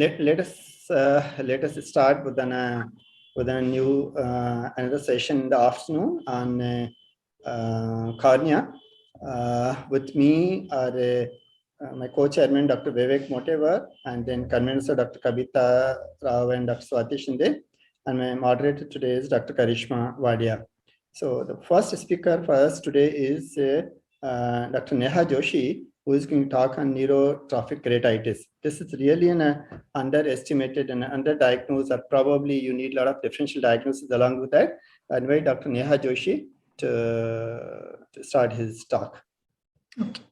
Let us start with a new another session in the afternoon on cornea. With me are my co-chairman Dr. Vivek Motevar, and then convener Dr. Kavita Rao and Dr. Swati Shinde, and my moderator today is Dr. Karishma Wadia. So the first speaker for us today is Dr. Neha Joshi, who is going to talk on neurotrophic keratitis. This is really an underestimated and underdiagnosed, or probably you need a lot of differential diagnosis along with that. I invite Dr. Neha Joshi to start his talk. Okay.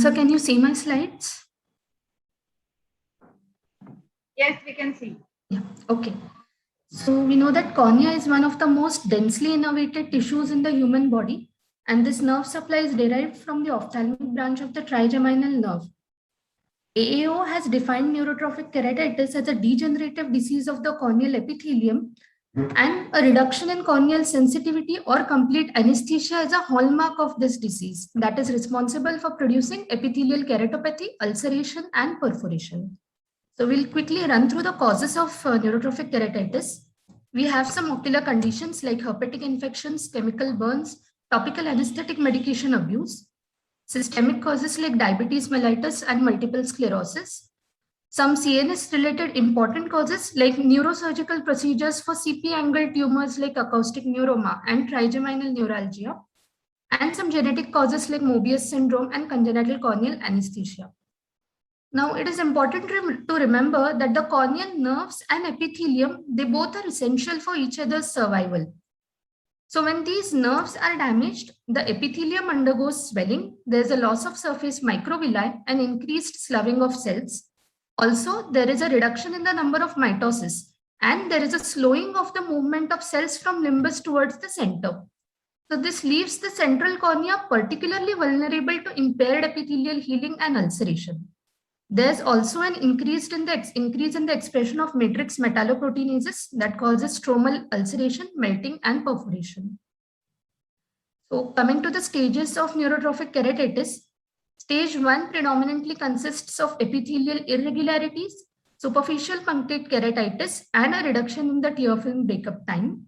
So can you see my slides? Yes, we can see. Yeah, okay. So we know that cornea is one of the most densely innervated tissues in the human body, and this nerve supply is derived from the ophthalmic branch of the trigeminal nerve. AAO has defined neurotrophic keratitis as a degenerative disease of the corneal epithelium, and a reduction in corneal sensitivity or complete anesthesia is a hallmark of this disease that is responsible for producing epithelial keratopathy, ulceration, and perforation. So we'll quickly run through the causes of neurotrophic keratitis. We have some ocular conditions like herpetic infections, chemical burns, topical anesthetic medication abuse, systemic causes like diabetes mellitus and multiple sclerosis, some CNS-related important causes like neurosurgical procedures for CP-angle tumors like acoustic neuroma and trigeminal neuralgia, and some genetic causes like Mobius syndrome and congenital corneal anesthesia. Now, it is important to remember that the corneal nerves and epithelium, they both are essential for each other's survival. So when these nerves are damaged, the epithelium undergoes swelling, there's a loss of surface microvilli and increased sloughing of cells. Also, there is a reduction in the number of mitosis, and there is a slowing of the movement of cells from limbus towards the center. So this leaves the central cornea particularly vulnerable to impaired epithelial healing and ulceration. There's also an increase in the expression of matrix metalloproteinases that causes stromal ulceration, melting, and perforation. So coming to the stages of neurotrophic keratitis, stage 1 predominantly consists of epithelial irregularities, superficial punctate keratitis, and a reduction in the tear film breakup time.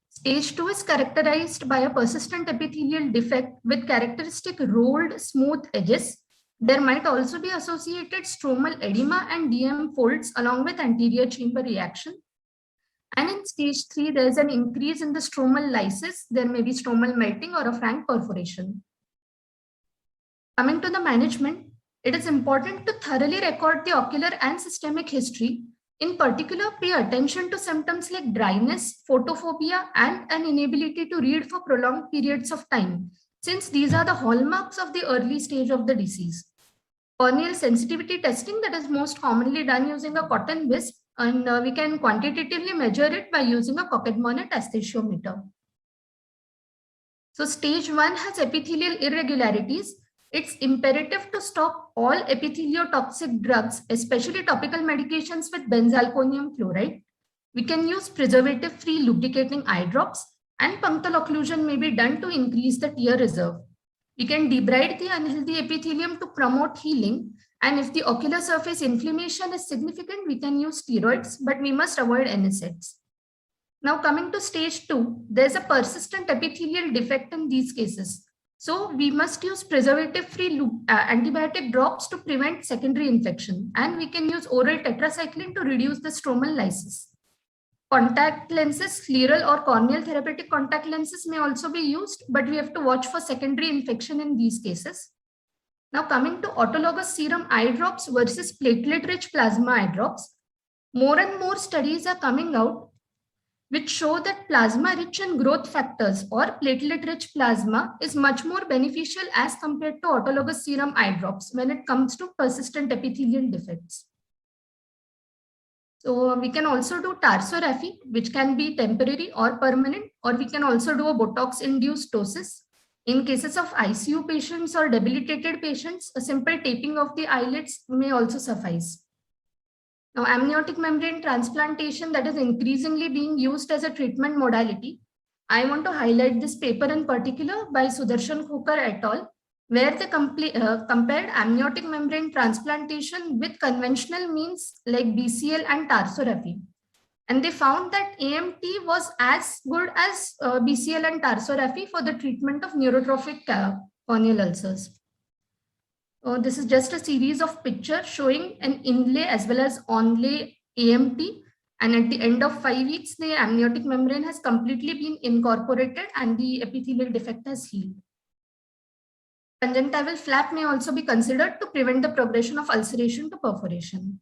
Stage 2 is characterized by a persistent epithelial defect with characteristic rolled, smooth edges. There might also be associated stromal edema and DM folds along with anterior chamber reaction. And in stage 3, there is an increase in the stromal lysis. There may be stromal melting or a frank perforation. Coming to the management, it is important to thoroughly record the ocular and systemic history. In particular, pay attention to symptoms like dryness, photophobia, and an inability to read for prolonged periods of time, since these are the hallmarks of the early stage of the disease. Corneal sensitivity testing, that is most commonly done using a cotton wisp, and we can quantitatively measure it by using a Coquette-Monette aesthesiometer. So stage 1 has epithelial irregularities. It's imperative to stop all epitheliotoxic drugs, especially topical medications with benzalkonium chloride. We can use preservative-free lubricating eye drops, and punctal occlusion may be done to increase the tear reserve. We can debride the unhealthy epithelium to promote healing, and if the ocular surface inflammation is significant, we can use steroids, but we must avoid NSAIDs. Now coming to stage 2, there's a persistent epithelial defect in these cases. So we must use preservative-free antibiotic drops to prevent secondary infection, and we can use oral tetracycline to reduce the stromal lysis. Contact lenses, scleral or corneal therapeutic contact lenses may also be used, but we have to watch for secondary infection in these cases. Now coming to autologous serum eye drops versus platelet-rich plasma eye drops, more and more studies are coming out which show that plasma-rich in growth factors or platelet-rich plasma is much more beneficial as compared to autologous serum eye drops when it comes to persistent epithelial defects. So we can also do tarsorrhaphy, which can be temporary or permanent, or we can also do a Botox-induced ptosis. In cases of ICU patients or debilitated patients, a simple taping of the eyelids may also suffice. Now, amniotic membrane transplantation, that is increasingly being used as a treatment modality. I want to highlight this paper in particular by Sudarshan Khokar et al., where they compared amniotic membrane transplantation with conventional means like BCL and tarsorrhaphy. And they found that AMT was as good as BCL and tarsorrhaphy for the treatment of neurotrophic corneal ulcers. This is just a series of pictures showing an inlay as well as onlay AMT. And at the end of 5 weeks, the amniotic membrane has completely been incorporated and the epithelial defect has healed. Conjunctival flap may also be considered to prevent the progression of ulceration to perforation.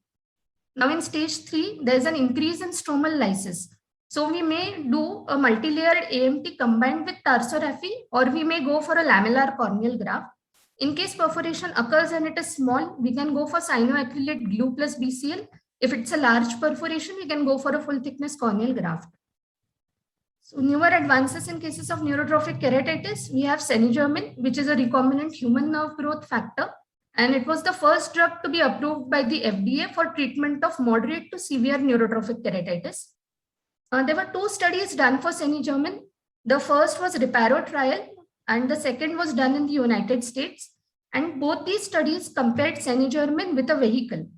Now in stage 3, there is an increase in stromal lysis. So we may do a multi-layered AMT combined with tarsorrhaphy, or we may go for a lamellar corneal graft. In case perforation occurs and it is small, we can go for cyanoacrylate glue plus BCL. If it's a large perforation, we can go for a full thickness corneal graft. So newer advances in cases of neurotrophic keratitis, we have Senigermin, which is a recombinant human nerve growth factor. And it was the first drug to be approved by the FDA for treatment of moderate to severe neurotrophic keratitis. There were 2 studies done for Senigermin. The first was Reparo trial, and the second was done in the United States. And both these studies compared Senigermin with a vehicle.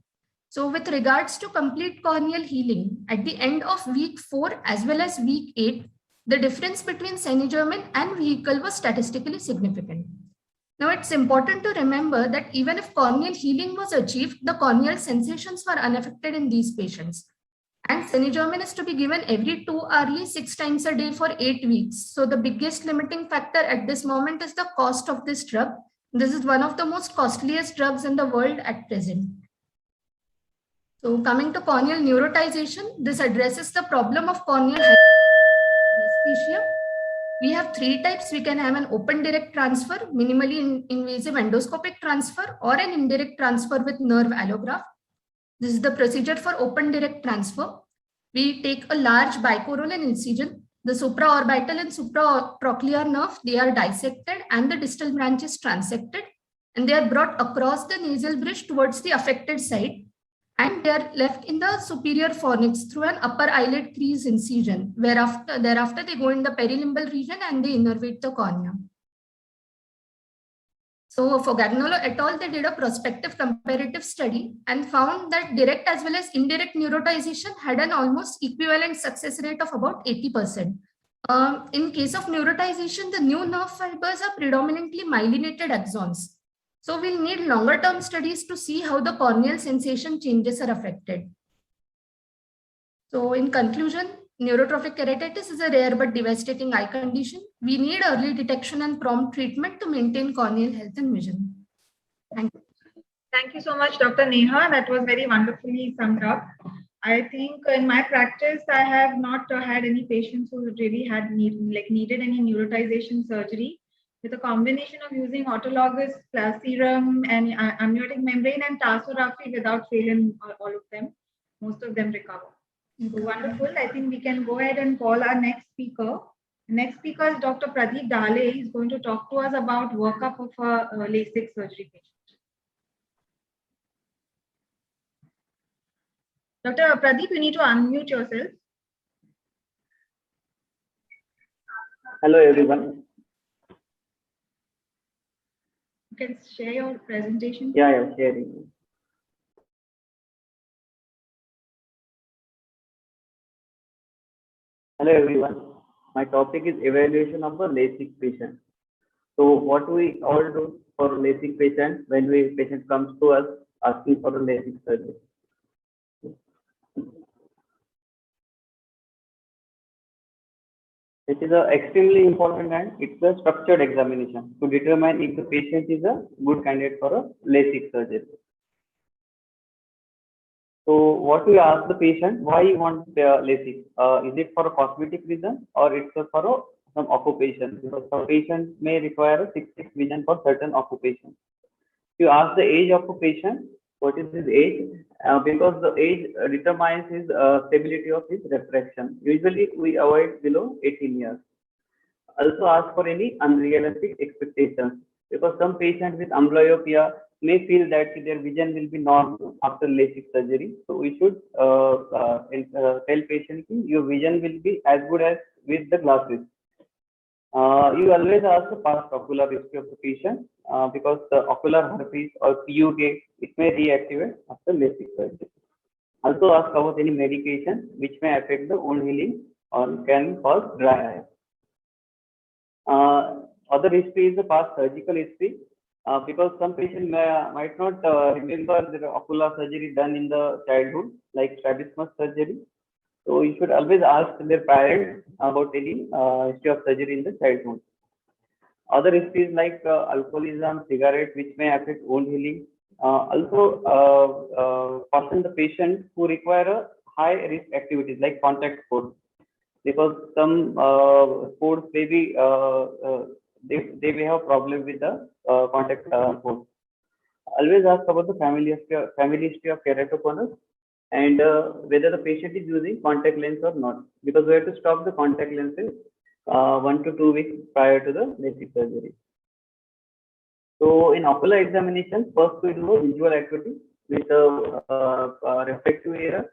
So with regards to complete corneal healing, at the end of week 4 as well as week 8, the difference between Senigermin and vehicle was statistically significant. Now it's important to remember that even if corneal healing was achieved, the corneal sensations were unaffected in these patients. And Senigermin is to be given every 2 hourly, 6 times a day for 8 weeks. So the biggest limiting factor at this moment is the cost of this drug. This is one of the most costliest drugs in the world at present. So coming to corneal neurotization, this addresses the problem of corneal anesthesia. We have 3 types. We can have an open direct transfer, minimally invasive endoscopic transfer, or an indirect transfer with nerve allograft. This is the procedure for open direct transfer. We take a large bicoronal incision. The supraorbital and supratrochlear nerve, they are dissected and the distal branch is transected, and they are brought across the nasal bridge towards the affected side, and they are left in the superior fornix through an upper eyelid crease incision, thereafter they go in the perilimbal region and they innervate the cornea. So for Gagnolo et al., they did a prospective comparative study and found that direct as well as indirect neurotization had an almost equivalent success rate of about 80%. In case of neurotization, the new nerve fibers are predominantly myelinated axons. So we'll need longer term studies to see how the corneal sensation changes are affected. So in conclusion, neurotrophic keratitis is a rare but devastating eye condition. We need early detection and prompt treatment to maintain corneal health and vision. Thank you. Thank you so much, Dr. Neha. That was very wonderfully summed up. I think in my practice, I have not had any patients who really had needed any neurotization surgery. With a combination of using autologous serum and amniotic membrane and tarsorrhaphy without failing all of them, most of them recover. So wonderful. I think we can go ahead and call our next speaker. The next speaker is Dr. Pradeep Dale. He's going to talk to us about workup of a LASIK surgery patient. Dr. Pradeep, you need to unmute yourself. Hello, everyone. You can share your presentation. Yeah, sharing. Hello, everyone. My topic is evaluation of a LASIK patient. So what we all do for LASIK patient when patient comes to us asking for a LASIK surgery. It is an extremely important and it's a structured examination to determine if the patient is a good candidate for a LASIK surgery. So what we ask the patient, why you want LASIK? Is it for a cosmetic reason or it's for some occupation? Because some patients may require a 6/6 vision for certain occupations. You ask the age of a patient, what is his age? Because the age determines his stability of his refraction. Usually we avoid below 18 years. Also ask for any unrealistic expectations, because some patients with amblyopia may feel that their vision will be normal after LASIK surgery. So we should tell patient your vision will be as good as with the glasses. You always ask the past ocular history of the patient because the ocular herpes or PUK, it may reactivate after LASIK surgery. Also ask about any medication which may affect the wound healing or can cause dry eye. Other history is the past surgical history because some patient might not remember the ocular surgery done in the childhood, like strabismus surgery. So you should always ask their parents about any history of surgery in the childhood. Other histories like alcoholism, cigarette, which may affect wound healing. Caution the patient who require a high risk activities like contact sports because some sports maybe they may have problem with the contact sports. Always ask about the family history of keratoconus and whether the patient is using contact lens or not because we have to stop the contact lenses 1 to 2 weeks prior to the LASIK surgery. So in ocular examination, first we do a visual acuity with a refractive error.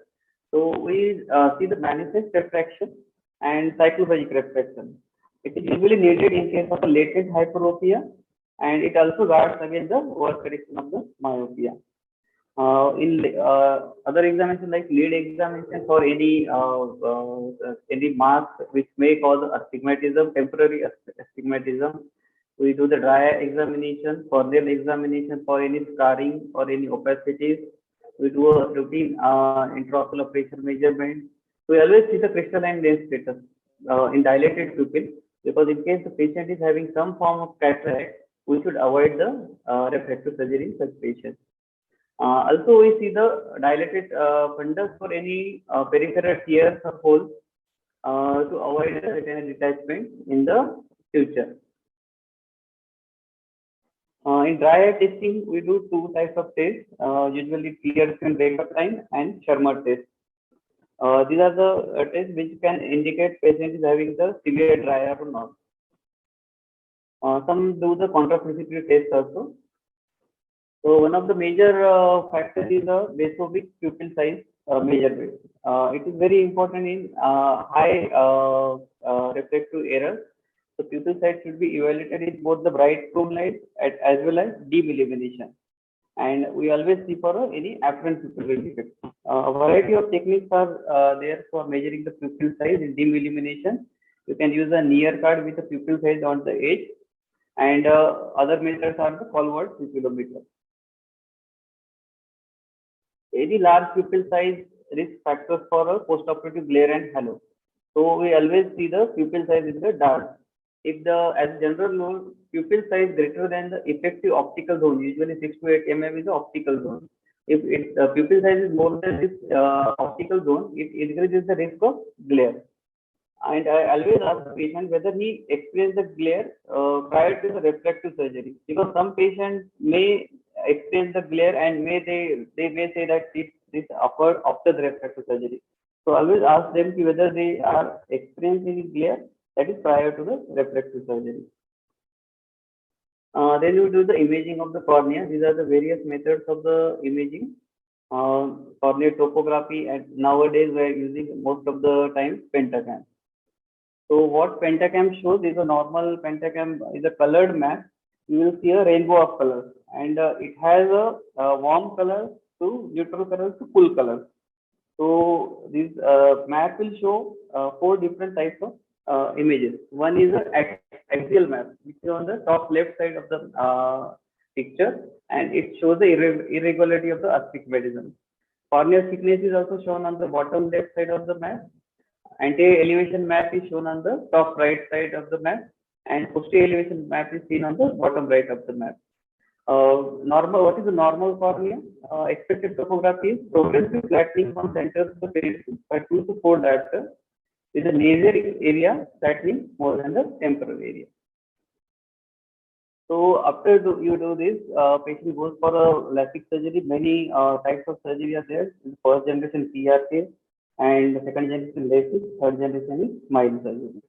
So we see the manifest refraction and cyclophagic refraction. It is usually needed in case of a latent hyperopia, and it also guards against the overcorrection of the myopia. In other examination like lead examination for any mask which may cause astigmatism, temporary astigmatism. We do the dry eye examination, corneal examination for any scarring or any opacities. We do a routine intraocular pressure measurement. We always see the crystalline lens status in dilated pupil because in case the patient is having some form of cataract, we should avoid the refractive surgery in such patients. Also, we see the dilated fundus for any peripheral tears or holes to avoid the retinal detachment in the future. In dry eye testing, we do two types of tests, usually tear film breakup time and Shermer test. These are the tests which can indicate patient is having the severe dry eye or not. Some do the contrasensitivity test also. So one of the major factors is the basopic pupil size measurement. It is very important in high refractive error. The pupil size should be evaluated in both the bright room light as well as dim illumination. And we always see for any apparent pupil defect. A variety of techniques are there for measuring the pupil size in dim illumination. You can use a near card with the pupil size on the edge, and other methods are the forward pupilometer. Any large pupil size risk factors for a postoperative glare and halo. So we always see the pupil size in the dark. If as general rule, pupil size greater than the effective optical zone, usually 6 to 8 mm is the optical zone. If pupil size is more than this optical zone, it increases the risk of glare. And I always ask the patient whether he experienced the glare prior to the refractive surgery, because some patients may experience the glare and they may say that this occurred after the refractive surgery. So always ask them whether they are experiencing glare that is prior to the refractive surgery. Then you do the imaging of the cornea. These are the various methods of the imaging. Corneal topography, and nowadays we are using most of the time pentacam. So what pentacam shows is a normal pentacam is a colored map. You will see a rainbow of colors, and it has a warm color to neutral colors to full colors. So this map will show 4 different types of images. One is an axial map, which is on the top left side of the picture, and it shows the irregularity of the astigmatism. Corneal thickness is also shown on the bottom left side of the map. Anti-elevation map is shown on the top right side of the map, and posterior elevation map is seen on the bottom right of the map. What is the normal cornea? Expected topography is progressive flattening from center to the periphery by 2 to 4 diopters, with the nasal area flattening more than the temporal area. So after you do this, patient goes for a LASIK surgery. Many types of surgery are there. First generation PRK, and the second generation LASIK, third generation is mild surgery.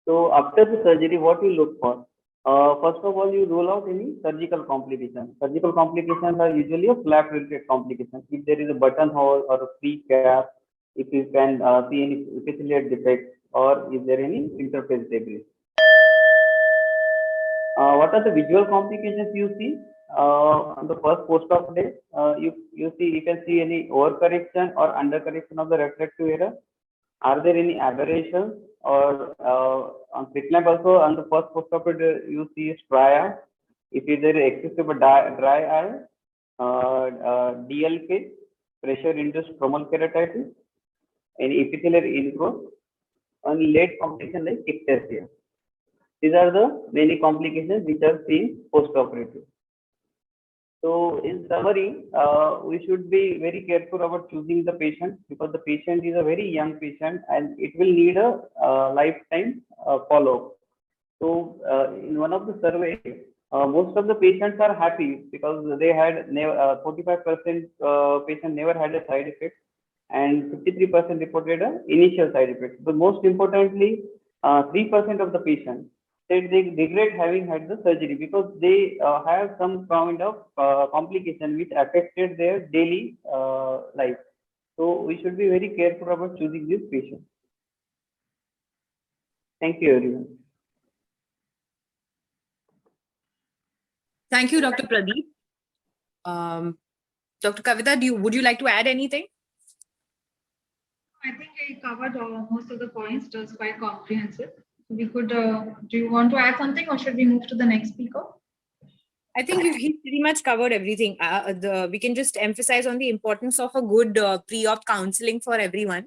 So after the surgery, what you look for? First of all, you rule out any surgical complications. Surgical complications are usually a flap-related complications. If there is a buttonhole or a free cap, if you can see any epithelial defects or is there any interface debris? What are the visual complications you see on the first post-op day? You can see any overcorrection or undercorrection of the refractive error. Are there any aberrations, or on slit lamp also on the first post-op day you see stria? If there is excessive dry eye, DLK, pressure-induced stromal keratitis, any epithelial ingrowth, and late complication like ectasia. These are the many complications which are seen post-operative. So in summary, we should be very careful about choosing the patient, because the patient is a very young patient and it will need a lifetime follow-up. So in one of the surveys, most of the patients are happy because they had 45% patient never had a side effect, and 53% reported an initial side effect. But most importantly, 3% of the patients said they regret having had the surgery because they have some kind of complication which affected their daily life. So we should be very careful about choosing this patient. Thank you, everyone. Thank you, Dr. Pradeep. Dr. Kavita, would you like to add anything? I think I covered most of the points. It was quite comprehensive. We could, do you want to add something, or should we move to the next speaker? I think he pretty much covered everything. We can just emphasize on the importance of a good pre-op counseling for everyone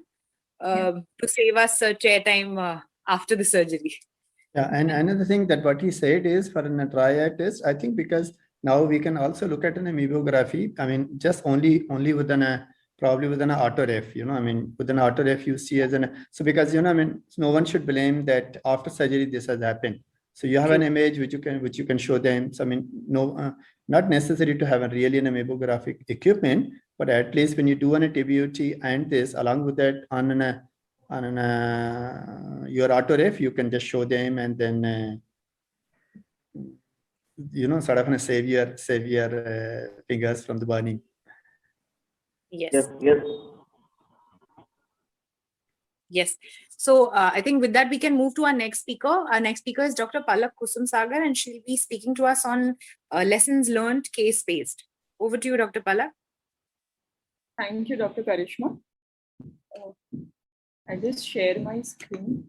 to save us chair time after the surgery. Yeah, and another thing that what he said is for a dry eye test, I think because now we can also look at an amebiography. I mean, just only within probably within an auto ref, I mean, with an auto ref you see as so because, I mean, no one should blame that after surgery this has happened. So you have an image which you can show them. So I mean, no, not necessary to have a really an amebiographic equipment, but at least when you do an TBUT and this along with that on your auto ref, you can just show them and then sort of save your fingers from the burning. Yes. So I think with that, we can move to our next speaker. Our next speaker is Dr. Palak Kusumsagar, and she'll be speaking to us on lessons learned case-based. Over to you, Dr. Palak. Thank you, Dr. Karishma. I just share my screen.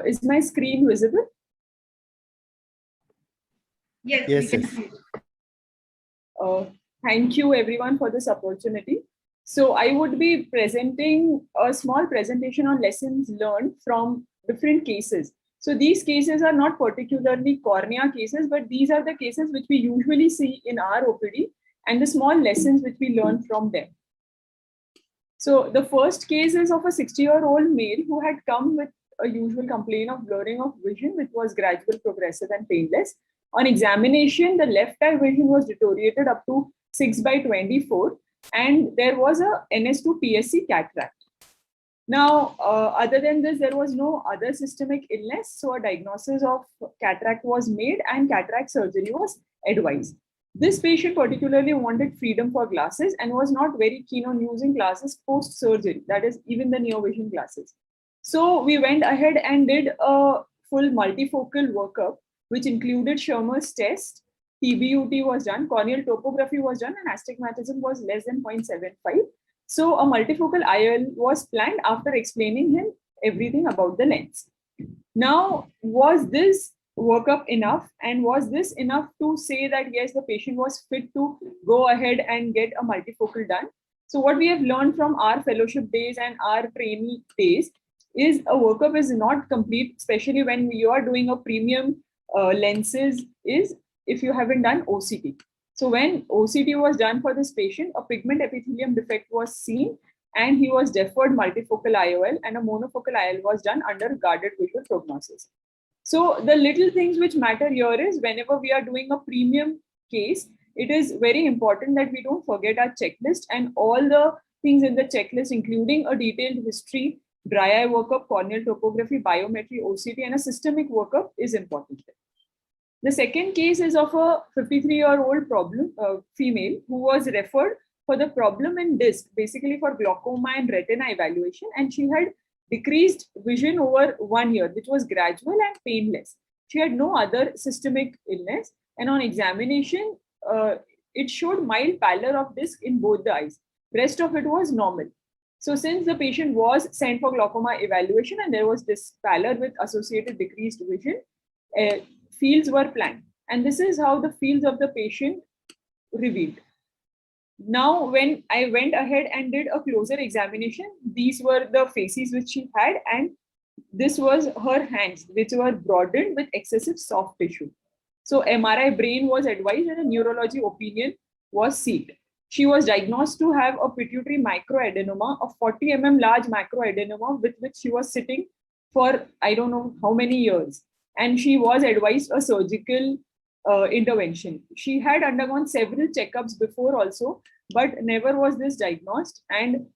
Is my screen visible? Yes. Yes. Thank you everyone for this opportunity. So I would be presenting a small presentation on lessons learned from different cases. So these cases are not particularly cornea cases, but these are the cases which we usually see in our OPD and the small lessons which we learn from them. So the first case is of a 60-year-old male who had come with a usual complaint of blurring of vision, which was gradual, progressive, and painless. On examination, the left eye vision was deteriorated up to 6/24, and there was a NS2 PSC cataract. Now, other than this, there was no other systemic illness, so a diagnosis of cataract was made and cataract surgery was advised. This patient particularly wanted freedom for glasses and was not very keen on using glasses post-surgery, that is, even the near vision glasses. So we went ahead and did a full multifocal workup, which included Schirmer's test, TBUT was done, corneal topography was done, and astigmatism was less than 0.75. So a multifocal IOL was planned after explaining him everything about the lens. Now, was this workup enough? And was this enough to say that, yes, the patient was fit to go ahead and get a multifocal done? So what we have learned from our fellowship days and our trainee days is a workup is not complete, especially when you are doing a premium lenses, is if you haven't done OCT. So when OCT was done for this patient, a pigment epithelium defect was seen and he was deferred multifocal IOL, and a monofocal IOL was done under guarded visual prognosis. So the little things which matter here is whenever we are doing a premium case, it is very important that we don't forget our checklist and all the things in the checklist, including a detailed history, dry eye workup, corneal topography, biometry, OCT, and a systemic workup is important. The second case is of a 53-year-old female who was referred for the problem in disc, basically for glaucoma and retina evaluation, and she had decreased vision over 1 year, which was gradual and painless. She had no other systemic illness, and on examination, it showed mild pallor of disc in both the eyes. Rest of it was normal. So since the patient was sent for glaucoma evaluation and there was this pallor with associated decreased vision, fields were planned. And this is how the fields of the patient revealed. Now, when I went ahead and did a closer examination, these were the faces which she had, and this was her hands, which were broadened with excessive soft tissue. So MRI brain was advised and a neurology opinion was sought. She was diagnosed to have a pituitary microadenoma, a 40 mm large microadenoma with which she was sitting for I don't know how many years. And she was advised a surgical intervention. She had undergone several checkups before also, but never was this diagnosed. And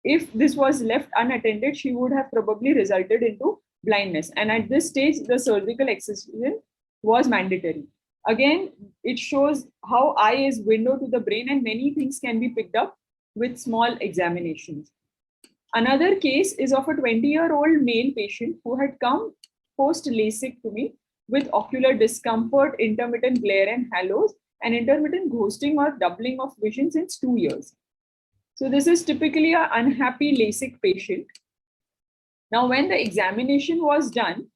if this was left unattended, she would have probably resulted into blindness. And at this stage, the surgical excision was mandatory. Again, it shows how eye is window to the brain and many things can be picked up with small examinations. Another case is of a 20-year-old male patient who had come post LASIK to me with ocular discomfort, intermittent glare and halos, and intermittent ghosting or doubling of vision since 2 years. So this is typically an unhappy LASIK patient. Now, when the examination was done,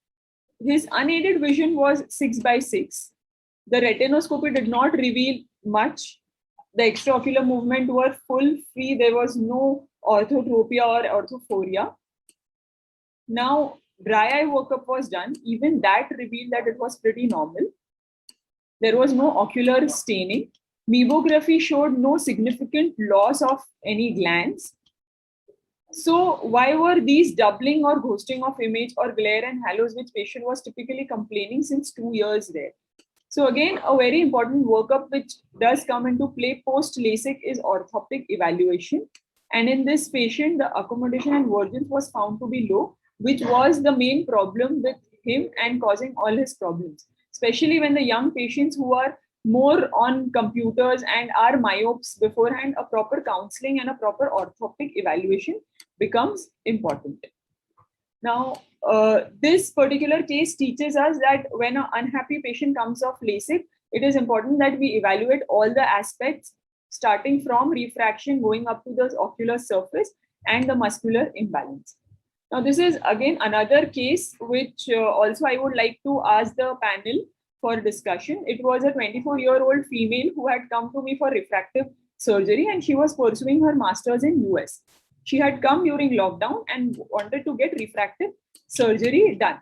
his unaided vision was 6/6. The retinoscopy did not reveal much. The extraocular movement were full free. There was no orthotropia or orthophoria. Now, dry eye workup was done. Even that revealed that it was pretty normal. There was no ocular staining. Meibography showed no significant loss of any glands. So why were these doubling or ghosting of image or glare and halos, which patient was typically complaining since 2 years there? So again, a very important workup which does come into play post LASIK is orthoptic evaluation. And in this patient, the accommodation and vergence was found to be low, which was the main problem with him and causing all his problems, especially when the young patients who are more on computers and are myopes beforehand, a proper counseling and a proper orthoptic evaluation becomes important. Now, this particular case teaches us that when an unhappy patient comes off LASIK, it is important that we evaluate all the aspects, starting from refraction, going up to the ocular surface and the muscular imbalance. Now, this is again another case which also I would like to ask the panel for discussion. It was a 24-year-old female who had come to me for refractive surgery and she was pursuing her master's in US. She had come during lockdown and wanted to get refractive surgery done.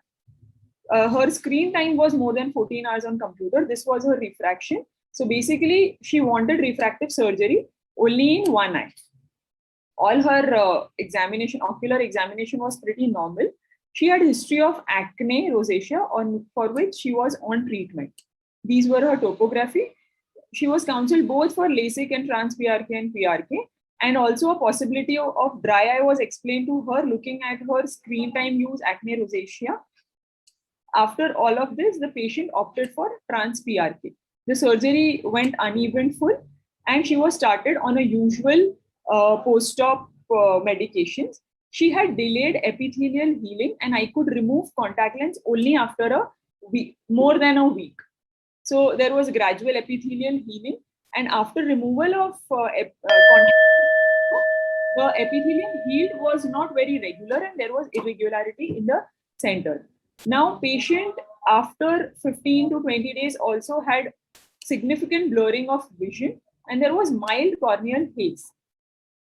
Her screen time was more than 14 hours on computer. This was her refraction. So basically, she wanted refractive surgery only in one eye. All her examination, ocular examination was pretty normal. She had history of acne, rosacea, for which she was on treatment. These were her topography. She was counseled both for LASIK and trans-PRK and PRK. And also a possibility of dry eye was explained to her looking at her screen time use, acne, rosacea. After all of this, the patient opted for trans-PRK. The surgery went uneventful and she was started on a usual post-op medications. She had delayed epithelial healing and I could remove contact lens only after a week, more than a week. So there was gradual epithelial healing, and after removal of contact lens, the epithelium healed was not very regular and there was irregularity in the center. Now, patient after 15 to 20 days also had significant blurring of vision and there was mild corneal haze.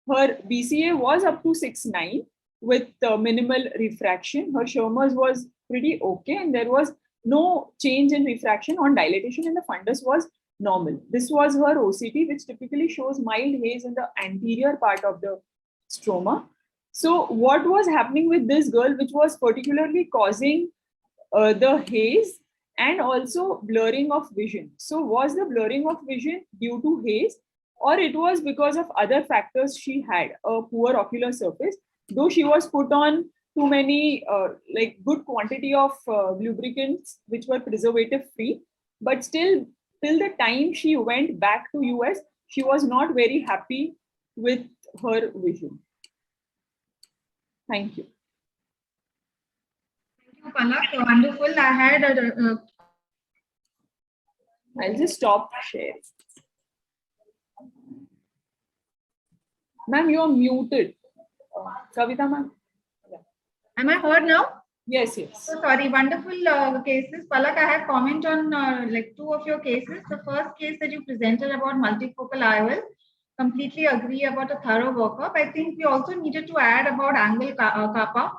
Her BCA was up to 6.9 with minimal refraction. Her Schirmer's was pretty okay and there was no change in refraction on dilatation and the fundus was normal. This was her OCT, which typically shows mild haze in the anterior part of the stroma. So what was happening with this girl, which was particularly causing the haze and also blurring of vision? So was the blurring of vision due to haze, or it was because of other factors? She had a poor ocular surface, though she was put on too many like good quantity of lubricants which were preservative free, but still till the time she went back to US, she was not very happy with her vision. Thank you. Thank you, Palak. Wonderful. I had I'll just stop sharing. Ma'am, you are muted. Kavita ma'am. am I heard now? Yes, yes. So sorry, wonderful cases. Palak, I had comment on like 2 of your cases. The first case that you presented about multifocal IOL, completely agree about a thorough workup. I think we also needed to add about angle kappa.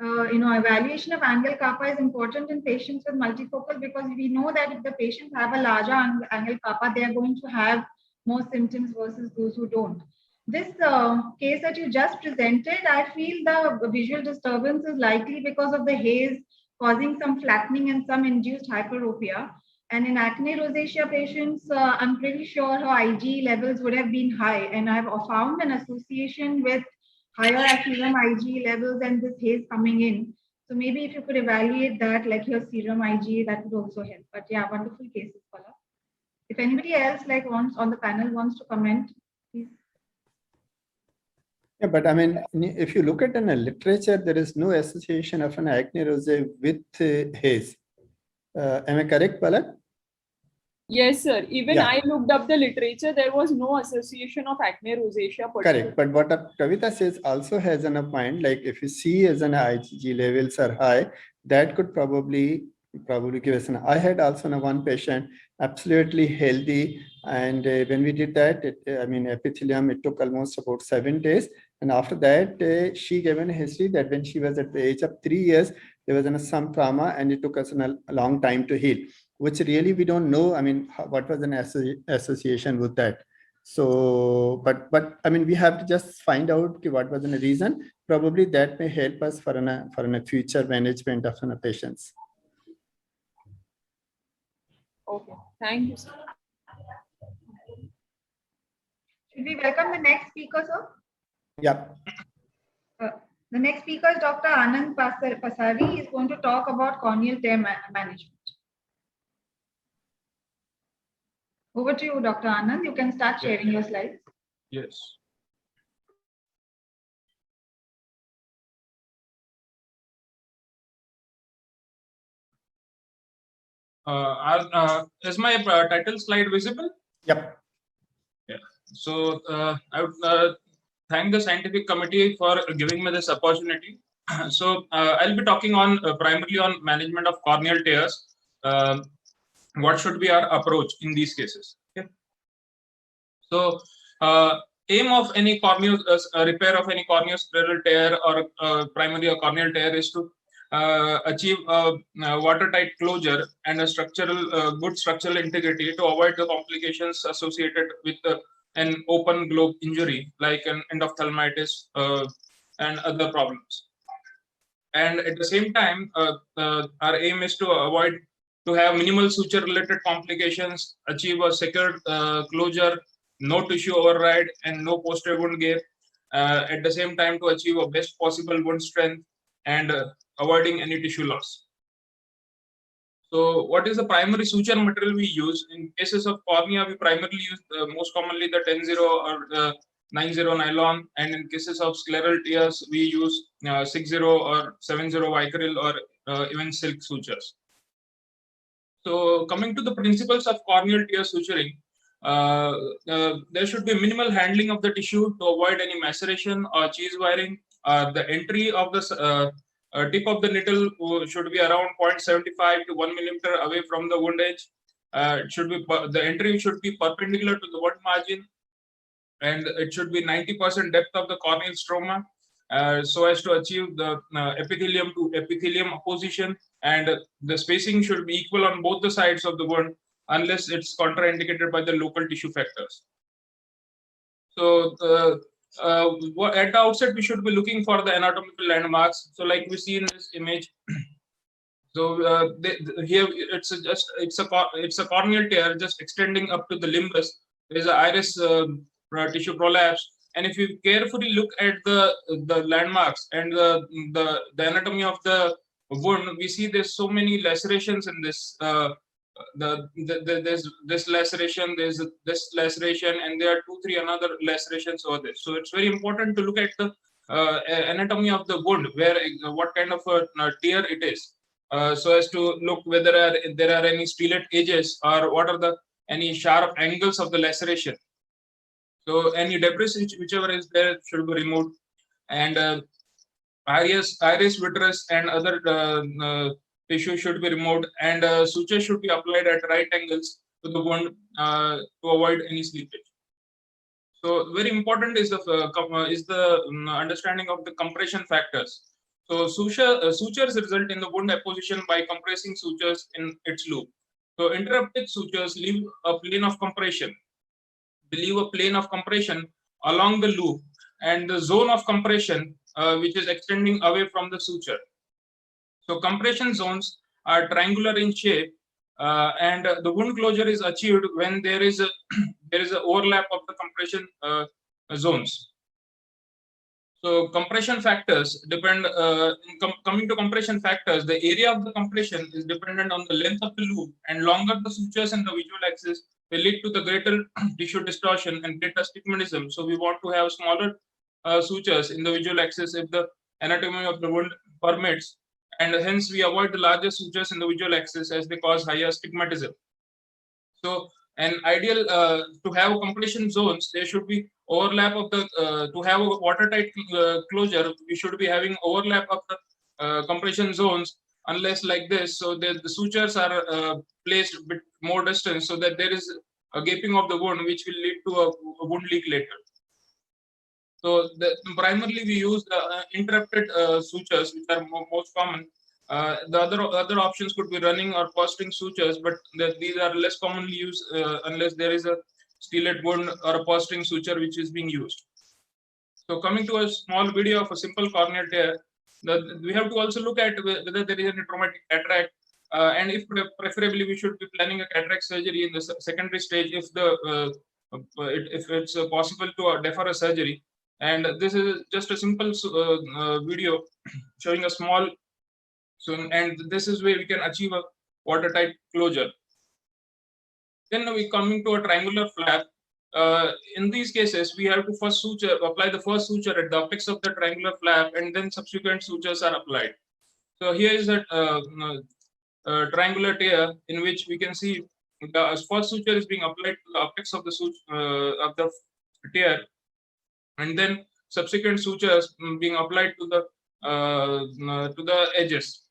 Evaluation of angle kappa is important in patients with multifocal because we know that if the patients have a larger angle kappa, they are going to have more symptoms versus those who don't. This case that you just presented, I feel the visual disturbance is likely because of the haze causing some flattening and some induced hyperopia. And in acne rosacea patients, I'm pretty sure her IgE levels would have been high. And I've found an association with higher serum IgE levels and this haze coming in. So maybe if you could evaluate that, like your serum IgE, that would also help. But yeah, wonderful cases, Palak. If anybody else wants on the panel wants to comment, please. Yeah, but I mean, if you look at in a literature, there is no association of an acne rosacea with haze. Am I correct, Palak? Yes, sir. Even Yeah. I looked up the literature. There was no association of acne rosacea. Correct. But what Kavita says also has an point, like if you see as an IgG levels are high, that could probably give us an. I had also one patient absolutely healthy, and when we did that, epithelium, it took almost about 7 days, and after that, she gave a history that when she was at the age of 3 years, there was some trauma, and it took us a long time to heal, which really we don't know. I mean, what was an association with that? So, but I mean, we have to just find out what was the reason. Probably that may help us for a future management of patients. Okay, thank you, sir. Should we welcome the next speaker, sir? Yeah. The next speaker is Dr. Anand Pasari. He is going to talk about corneal tear management. Over to you, Dr. Anand. You can start sharing your slides. Yes. Is my title slide visible? Yep. Yeah. So I would thank the scientific committee for giving me this opportunity. So I'll be talking on primarily on management of corneal tears. What should be our approach in these cases? Okay. So aim of any corneal repair of any corneoscleral tear or primarily a corneal tear is to achieve a watertight closure and a good structural integrity to avoid the complications associated with an open globe injury like an endophthalmitis and other problems. And at the same time, our aim is to have minimal suture related complications, achieve a secure closure, no tissue override, and no posterior wound gap. At the same time, to achieve a best possible wound strength and avoiding any tissue loss. So what is the primary suture material we use? In cases of cornea, we primarily use most commonly the 10-0 or 9-0 nylon, and in cases of scleral tears, we use 6-0 or 7-0 Vicryl or even silk sutures. So coming to the principles of corneal tear suturing, there should be minimal handling of the tissue to avoid any maceration or cheese wiring. The entry of the tip of the needle should be around 0.75 to 1 millimeter away from the wound edge. The entry should be perpendicular to the wound margin, and it should be 90% depth of the corneal stroma, so as to achieve the epithelium to epithelium opposition, and the spacing should be equal on both the sides of the wound unless it's contraindicated by the local tissue factors. So at the outset, we should be looking for the anatomical landmarks. So like we see in this image, so here it's a corneal tear just extending up to the limbus. There is an iris tissue prolapse, And if you carefully look at the landmarks and the anatomy of the wound, we see there's so many lacerations in this. There's this laceration, there's this laceration, and there are 2-3 another lacerations over there. So it's very important to look at the anatomy of the wound, where what kind of a tear it is, so as to look whether there are any stellate edges or what are the any sharp angles of the laceration. So any debris whichever is there should be removed, and iris, vitreous, and other tissue should be removed, and sutures should be applied at right angles to the wound to avoid any slippage. So very important is the understanding of the compression factors. So sutures result in the wound apposition by compressing sutures in its loop. So interrupted sutures leave a plane of compression. They leave a plane of compression along the loop and the zone of compression which is extending away from the suture. So compression zones are triangular in shape, and the wound closure is achieved when there is a overlap of the compression zones. So compression factors depend. Coming to compression factors, the area of the compression is dependent on the length of the loop, and longer the sutures in the visual axis will lead to the greater tissue distortion and greater astigmatism. So we want to have smaller sutures in the visual axis if the anatomy of the wound permits, and hence we avoid the larger sutures in the visual axis as they cause higher astigmatism. So an ideal to have compression zones, there should be overlap of the to have a watertight closure, we should be having overlap of the compression zones, unless like this, so that the sutures are placed a bit more distance, so that there is a gaping of the wound which will lead to a wound leak later. So primarily we use the interrupted sutures, which are most common. The other options could be running or posting sutures, but these are less commonly used unless there is a stellate wound or a posting suture which is being used. So coming to a small video of a simple corneal tear, we have to also look at whether there is any traumatic cataract, and if preferably we should be planning a cataract surgery in the secondary stage if if it's possible to defer a surgery. And this is just a simple video showing a small. So, and this is where we can achieve a watertight closure. Then we coming to a triangular flap. In these cases, we have to first apply the first suture at the apex of the triangular flap, and then subsequent sutures are applied. So here is a triangular tear in which we can see the first suture is being applied to the apex of the tear, and then subsequent sutures being applied to the edges.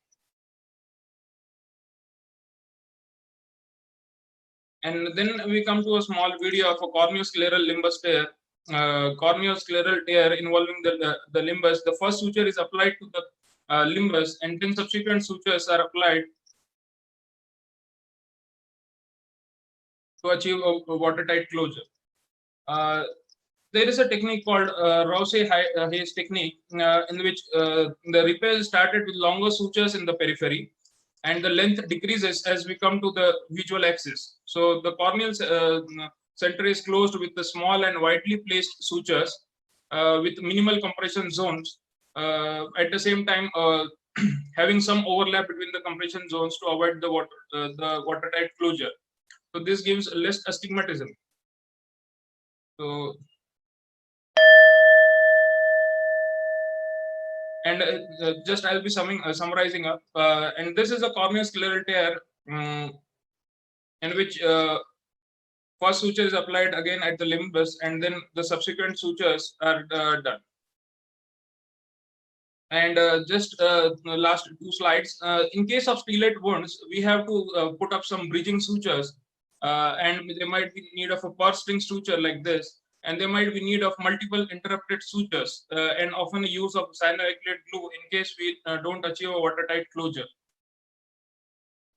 And then we come to a small video of a corneoscleral limbus tear. Corneoscleral tear involving the limbus. The first suture is applied to the limbus, and then subsequent sutures are applied to achieve a watertight closure. There is a technique called Rousseau-Hayes technique, in which the repair is started with longer sutures in the periphery, and the length decreases as we come to the visual axis. So the corneal center is closed with the small and widely placed sutures with minimal compression zones. At the same time, having some overlap between the compression zones to avoid the watertight closure. So this gives less astigmatism. So, and just I'll be summarizing up. And this is a corneoscleral tear in which first suture is applied again at the limbus, and then the subsequent sutures are done. And just the last 2 slides. In case of stellate wounds, we have to put up some bridging sutures, and there might be need of a purse string suture like this, and there might be need of multiple interrupted sutures, and often use of cyanoacrylate glue in case we don't achieve a watertight closure.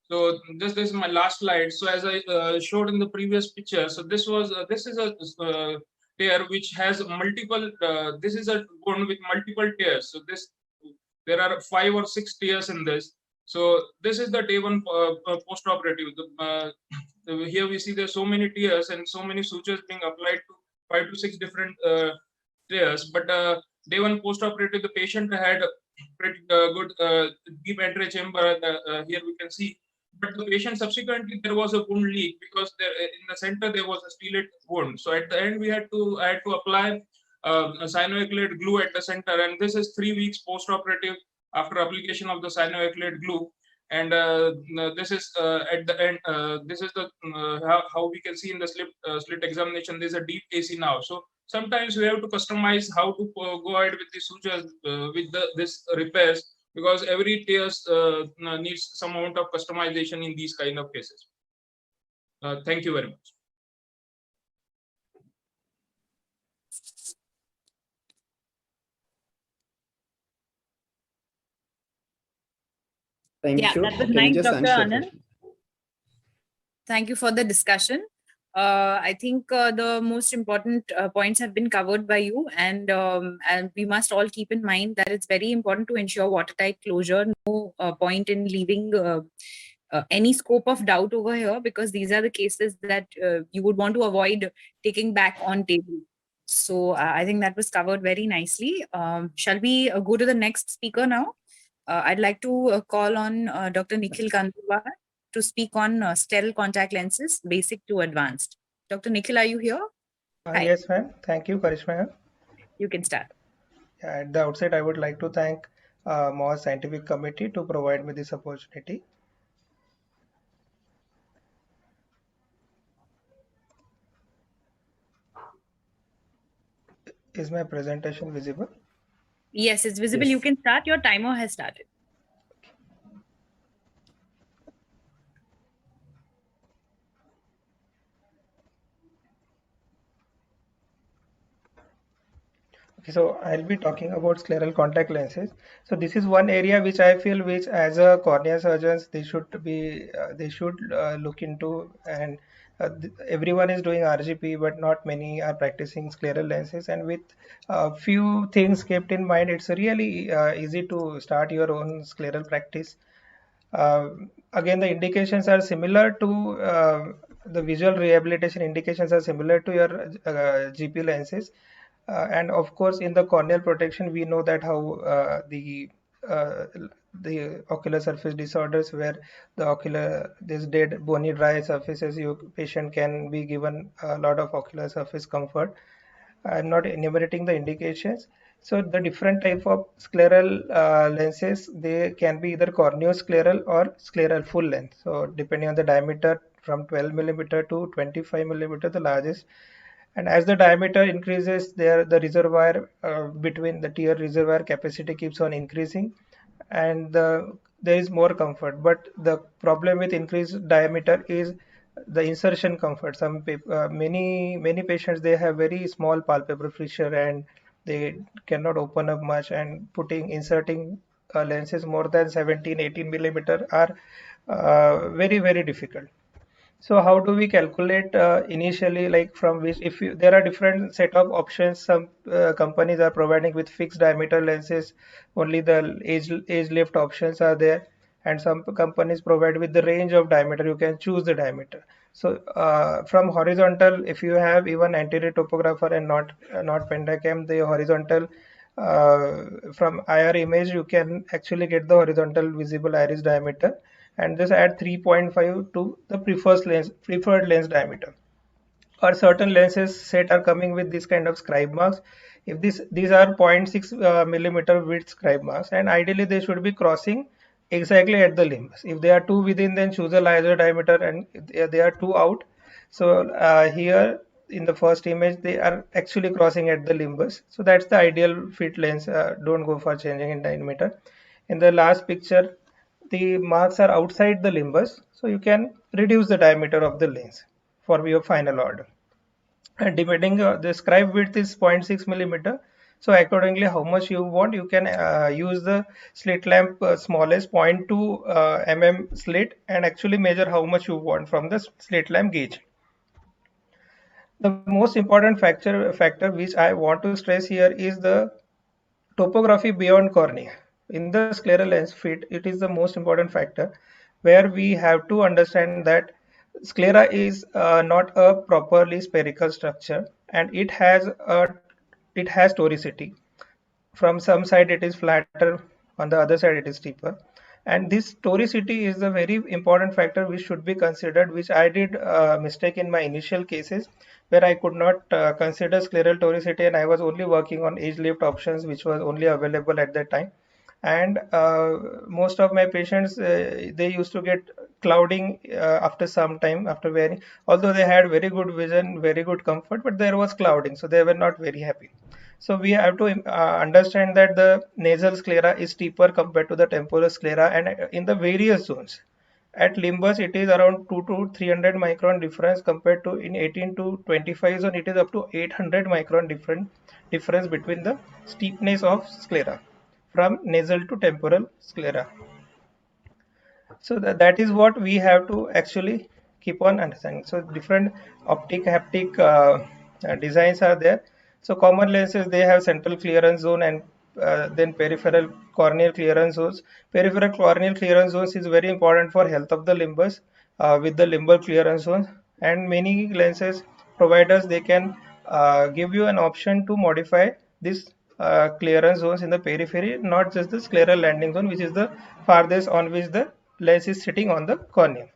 So this is my last slide. So as I showed in the previous picture, so this is a tear which has multiple. This is a wound with multiple tears. So there are 5 or 6 tears in this. So this is the day 1 post-operative. Here we see there's so many tears and so many sutures being applied to 5 to 6 different tears, but day one post-operative, the patient had pretty good deep antechamber. Here we can see, but the patient subsequently there was a wound leak because there in the center there was a stellate wound. So at the end I had to apply a cyanoacrylate glue at the center, and this is 3 weeks post-operative after application of the cyanoacrylate glue. And this is at the end. This is the how we can see in the slit examination. There's a deep AC now. So sometimes we have to customize how to go ahead with the sutures with this repairs, because every tears needs some amount of customization in these kind of cases. Thank you very much. Thank Yeah, you. that was Can you nice, just Dr. answer Anand. Thank you for the discussion. I think the most important points have been covered by you, and we must all keep in mind that it's very important to ensure watertight closure. No point in leaving any scope of doubt over here, because these are the cases that you would want to avoid taking back on table. So I think that was covered very nicely. Shall we go to the next speaker now? I'd like to call on Dr. Nikhil Kandurwar to speak on sterile contact lenses, basic to advanced. Dr. Nikhil, are you here? Hi. Yes, ma'am. Thank you, Karishma. You can start. At the outset, I would like to thank MOAS Scientific Committee to provide me this opportunity. Is my presentation visible? Yes, it's visible. Yes. You can start. Your timer has started. Okay, so I'll be talking about scleral contact lenses. So this is one area which I feel, which as a cornea surgeons they should look into, and everyone is doing RGP, but not many are practicing scleral lenses. And with a few things kept in mind, it's really easy to start your own scleral practice. Again, the indications are similar to the visual rehabilitation indications are similar to your GP lenses. And of course, in the corneal protection, we know that how the ocular surface disorders, where this dead bony dry surfaces, patient can be given a lot of ocular surface comfort. I'm not enumerating the indications. So the different type of scleral lenses, they can be either corneoscleral or scleral full length. So depending on the diameter, from 12 millimeter to 25 millimeter, the largest. And as the diameter increases, the reservoir between the tear reservoir capacity keeps on increasing, and there is more comfort. But the problem with increased diameter is the insertion comfort. Many patients, they have very small palpebral fissure and they cannot open up much, and inserting lenses more than 17-18 millimeter are very difficult. So how do we calculate initially, like from which, there are different set of options. Some companies are providing with fixed diameter lenses, only the age lift options are there, and some companies provide with the range of diameter. You can choose the diameter. So from horizontal, if you have even anterior topographer and not Pentacam, the horizontal from IR image, you can actually get the horizontal visible iris diameter, and just add 3.5 to the preferred lens diameter. Or certain lenses set are coming with this kind of scribe marks. If these are 0.6 millimeter width scribe marks, and ideally they should be crossing exactly at the limbs. If they are two within, then choose a larger diameter, and they are two out. So here in the first image, they are actually crossing at the limbus. So that's the ideal fit lens. Don't go for changing in diameter. In the last picture, the marks are outside the limbus, so you can reduce the diameter of the lens for your final order. And depending the scribe width is 0.6 millimeter, so accordingly how much you want, you can use the slit lamp smallest 0.2 mm slit, and actually measure how much you want from the slit lamp gauge. The most important factor which I want to stress here is the topography beyond cornea. In the scleral lens fit, it is the most important factor, where we have to understand that sclera is not a properly spherical structure, and it has a it has toricity. From some side it is flatter, on the other side it is steeper. And this toricity is a very important factor which should be considered, which I did mistake in my initial cases, where I could not consider scleral toricity, and I was only working on edge lift options which was only available at that time. And most of my patients, they used to get clouding after some time after wearing, although they had very good vision, very good comfort, but there was clouding, so they were not very happy. So we have to understand that the nasal sclera is steeper compared to the temporal sclera, and in the various zones. At limbus, it is around 2 to 300 micron difference compared to in 18 to 25 zone, it is up to 800 micron difference between the steepness of sclera from nasal to temporal sclera. So that is what we have to actually keep on understanding. So different optic haptic designs are there. So common lenses, they have central clearance zone and then peripheral corneal clearance zones. Peripheral corneal clearance zones is very important for health of the limbus with the limbal clearance zone. And many lenses providers, they can give you an option to modify this clearance zones in the periphery, not just the scleral landing zone, which is the farthest on which the lens is sitting on the cornea.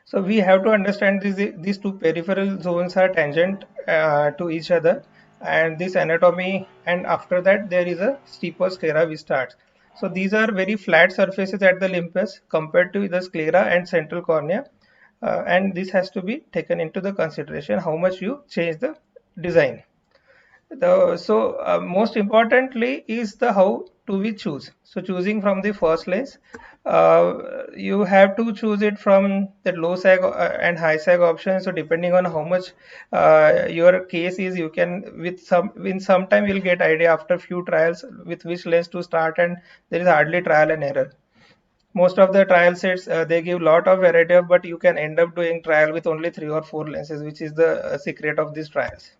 So we have to understand these two peripheral zones are tangent to each other, and this anatomy, and after that there is a steeper sclera which starts. So these are very flat surfaces at the limbus compared to the sclera and central cornea, and this has to be taken into the consideration how much you change the design. Most importantly is the how do we choose. So choosing from the first lens, you have to choose it from the low sag and high sag option. So depending on how much your case is, you can in some time you'll get idea after few trials with which lens to start, and there is hardly trial and error. Most of the trial sets they give lot of variety, but you can end up doing trial with only 3 or 4 lenses, which is the secret of these trials.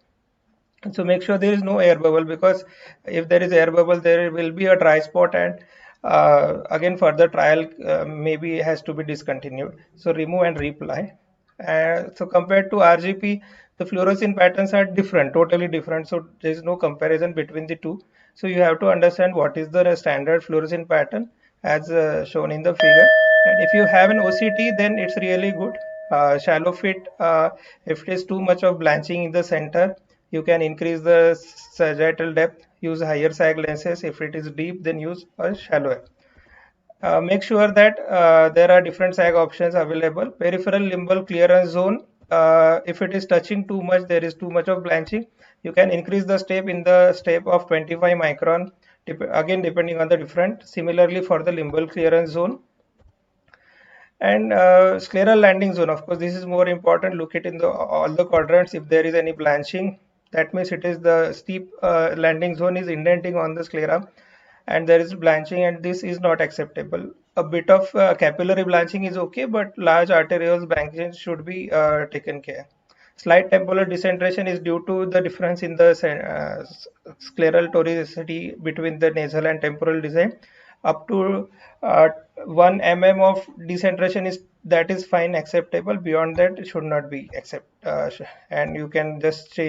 So make sure there is no air bubble, because if there is air bubble, there will be a dry spot, and again further trial maybe has to be discontinued. So remove and reapply. So compared to RGP, the fluorescein patterns are different, totally different. So there is no comparison between the two. So you have to understand what is the standard fluorescein pattern as shown in the figure. And if you have an OCT, then it's really good. Shallow fit, if it is too much of blanching in the center, you can increase the sagittal depth, use higher sag lenses. If it is deep, then use a shallower. Make sure that there are different sag options available. Peripheral limbal clearance zone, if it is touching too much, there is too much of blanching, you can increase the step in the step of 25 micron, again depending on the different. Similarly for the limbal clearance zone. And scleral landing zone, of course, this is more important. Look it in all the quadrants. If there is any blanching, that means it is the steep landing zone is indenting on the sclera, and there is blanching, and this is not acceptable. A bit of capillary blanching is okay, but large arterioles blanching should be taken care. Slight temporal decentration is due to the difference in the scleral toricity between the nasal and temporal design. Up to 1 mm of decentration is fine, acceptable. Beyond that, it should not be and you can just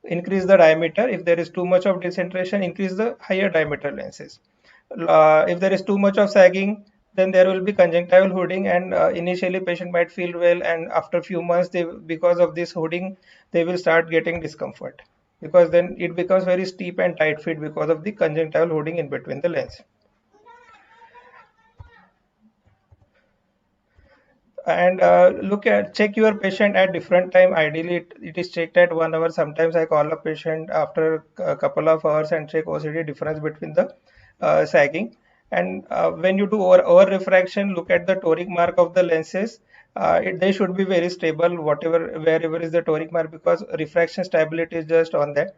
increase the diameter. If there is too much of decentration, increase the higher diameter lenses. If there is too much of sagging, then there will be conjunctival hooding, and initially patient might feel well, and after few months, because of this hooding, they will start getting discomfort, because then it becomes very steep and tight fit because of the conjunctival hooding in between the lens. And check your patient at different time. Ideally it is checked at 1 hour. Sometimes I call a patient after a couple of hours and check OCT difference between the sagging. And when you do over refraction, look at the toric mark of the lenses. They should be very stable wherever is the toric mark, because refraction stability is just on that.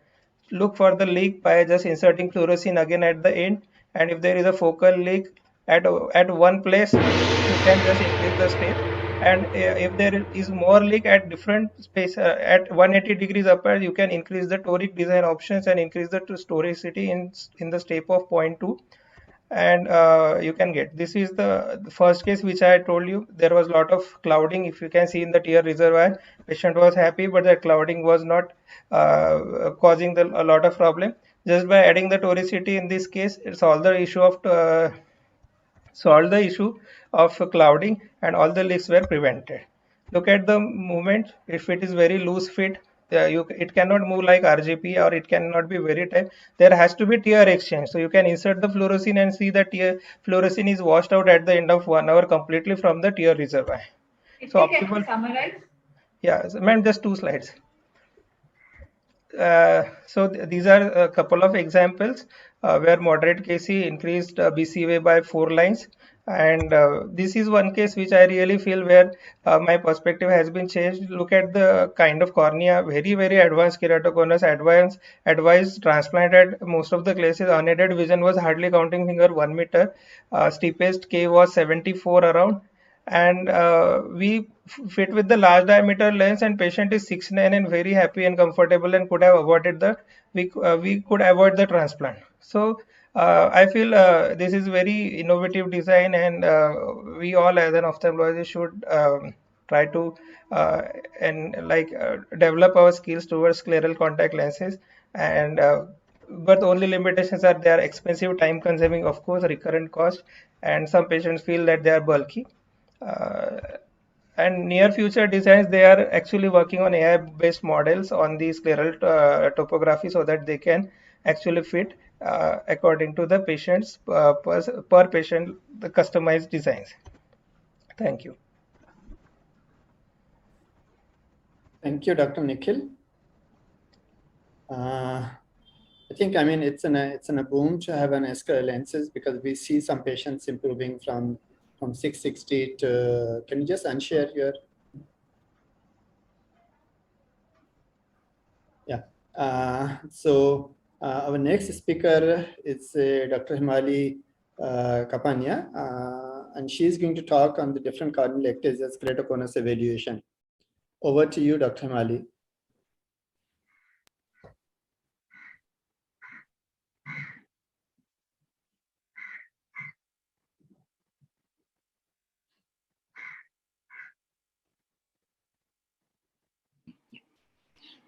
Look for the leak by just inserting fluorescein again at the end, and if there is a focal leak at one place, you can just increase the step. And if there is more leak at different space at 180 degrees upward, you can increase the toric design options and increase the toricity in the step of 0.2. and you can get. This is the first case which I told you. There was a lot of clouding. If you can see in the tear reservoir, patient was happy, but the clouding was not causing a lot of problem. Just by adding the toricity in this case, it's all the issue of solved the issue of clouding, and all the leaks were prevented. Look at the movement. If it is very loose fit, it cannot move like RGP, or it cannot be very tight. There has to be tear exchange. So you can insert the fluorescein and see that fluorescein is washed out at the end of 1 hour completely from the tear reservoir. So Can you summarize? Yeah, so, ma'am, just 2 slides. These are a couple of examples where moderate KC increased BCVA by 4 lines, and this is one case which I really feel where my perspective has been changed. Look at the kind of cornea, very advanced keratoconus, advised transplanted. Most of the cases unaided vision was hardly counting finger 1 meter, steepest K was 74 around, and we fit with the large diameter lens, and patient is 6'9" and very happy and comfortable, and could have avoided we could avoid the transplant. So I feel this is very innovative design, and we all as an ophthalmologist should try to develop our skills towards scleral contact lenses. And but the only limitations are they are expensive, time consuming, of course, recurrent cost, and some patients feel that they are bulky. And near future designs, they are actually working on AI based models on the scleral topography, so that they can actually fit according to the patient's per patient the customized designs. Thank you. Thank you, Dr. Nikhil. I think, I mean, it's a boom to have an scleral lenses, because we see some patients improving from 660 to, can you just unshare your, yeah. Our next speaker is Dr. Himali Kapania, and she's going to talk on the different corneal ectasias keratoconus evaluation. Over to you, Dr. Himali.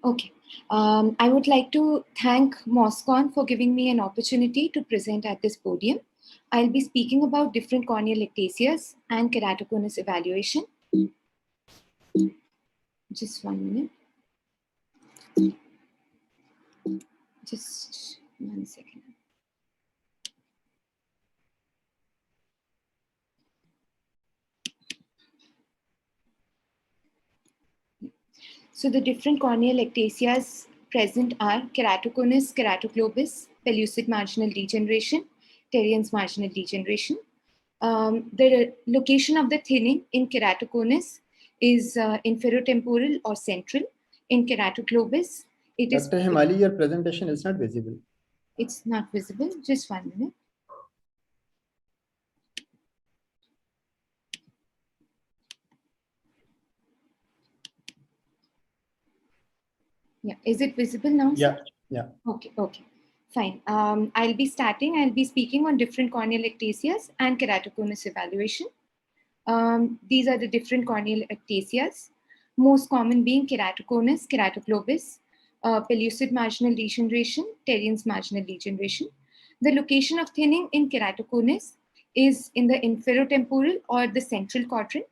Okay. I would like to thank MOSCON for giving me an opportunity to present at this podium. I'll be speaking about different corneal ectasias and keratoconus evaluation. Just 1 minute. Just 1 second. So the different corneal ectasias present are keratoconus, keratoglobus, pellucid marginal degeneration, Terrien's marginal degeneration. The location of the thinning in keratoconus is inferotemporal or central. In keratoglobus, it is. Dr. Himali, your presentation is not visible. It's not visible. Just 1 minute. Yeah, is it visible now? Yeah, sir? yeah. Okay, fine. I'll be speaking on different corneal ectasias and keratoconus evaluation. These are the different corneal ectasias, most common being keratoconus, keratoglobus, pellucid marginal degeneration, Terrien's marginal degeneration. The location of thinning in keratoconus is in the inferotemporal or the central quadrant.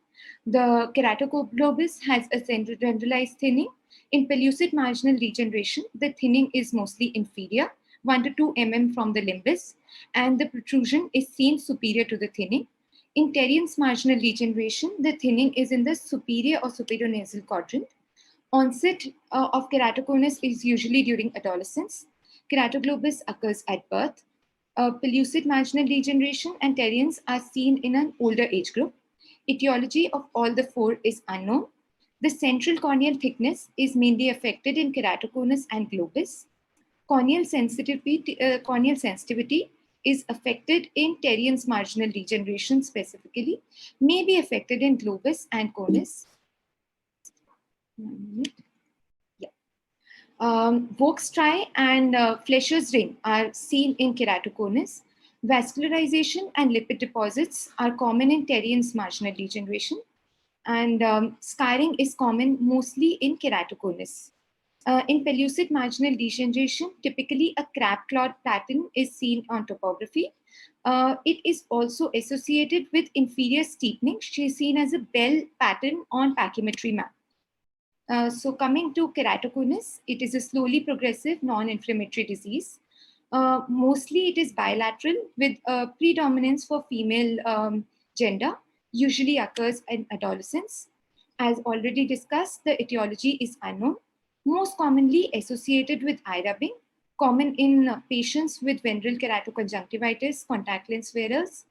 The keratoglobus has a generalized thinning. In pellucid marginal degeneration, the thinning is mostly inferior, 1 to 2 mm from the limbus, and the protrusion is seen superior to the thinning. In Terrien's marginal degeneration, the thinning is in the superior or superior-nasal quadrant. Onset of keratoconus is usually during adolescence. Keratoglobus occurs at birth. Pellucid marginal degeneration and Terrien's are seen in an older age group. Etiology of all the 4 is unknown. The central corneal thickness is mainly affected in keratoconus and globus. Corneal sensitivity is affected in Terrien's marginal degeneration specifically, may be affected in globus and conus. Yeah. Vaux striae and Flescher's ring are seen in keratoconus. Vascularization and lipid deposits are common in Terrien's marginal degeneration, and scarring is common mostly in keratoconus. In pellucid marginal degeneration, typically a crab claw pattern is seen on topography. It is also associated with inferior steepening, seen as a bell pattern on pachymetry map. So coming to keratoconus, it is a slowly progressive non-inflammatory disease. Mostly it is bilateral with predominance for female gender, usually occurs in adolescence. As already discussed, the etiology is unknown, most commonly associated with eye rubbing, common in patients with venereal keratoconjunctivitis, contact lens wearers.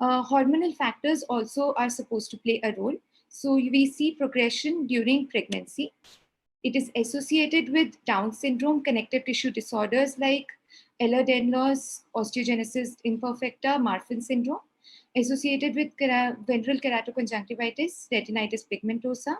Hormonal factors also are supposed to play a role. So we see progression during pregnancy. It is associated with Down syndrome, connective tissue disorders like Ehlers-Danlos, osteogenesis imperfecta, Marfan syndrome, associated with venereal keratoconjunctivitis, retinitis pigmentosa.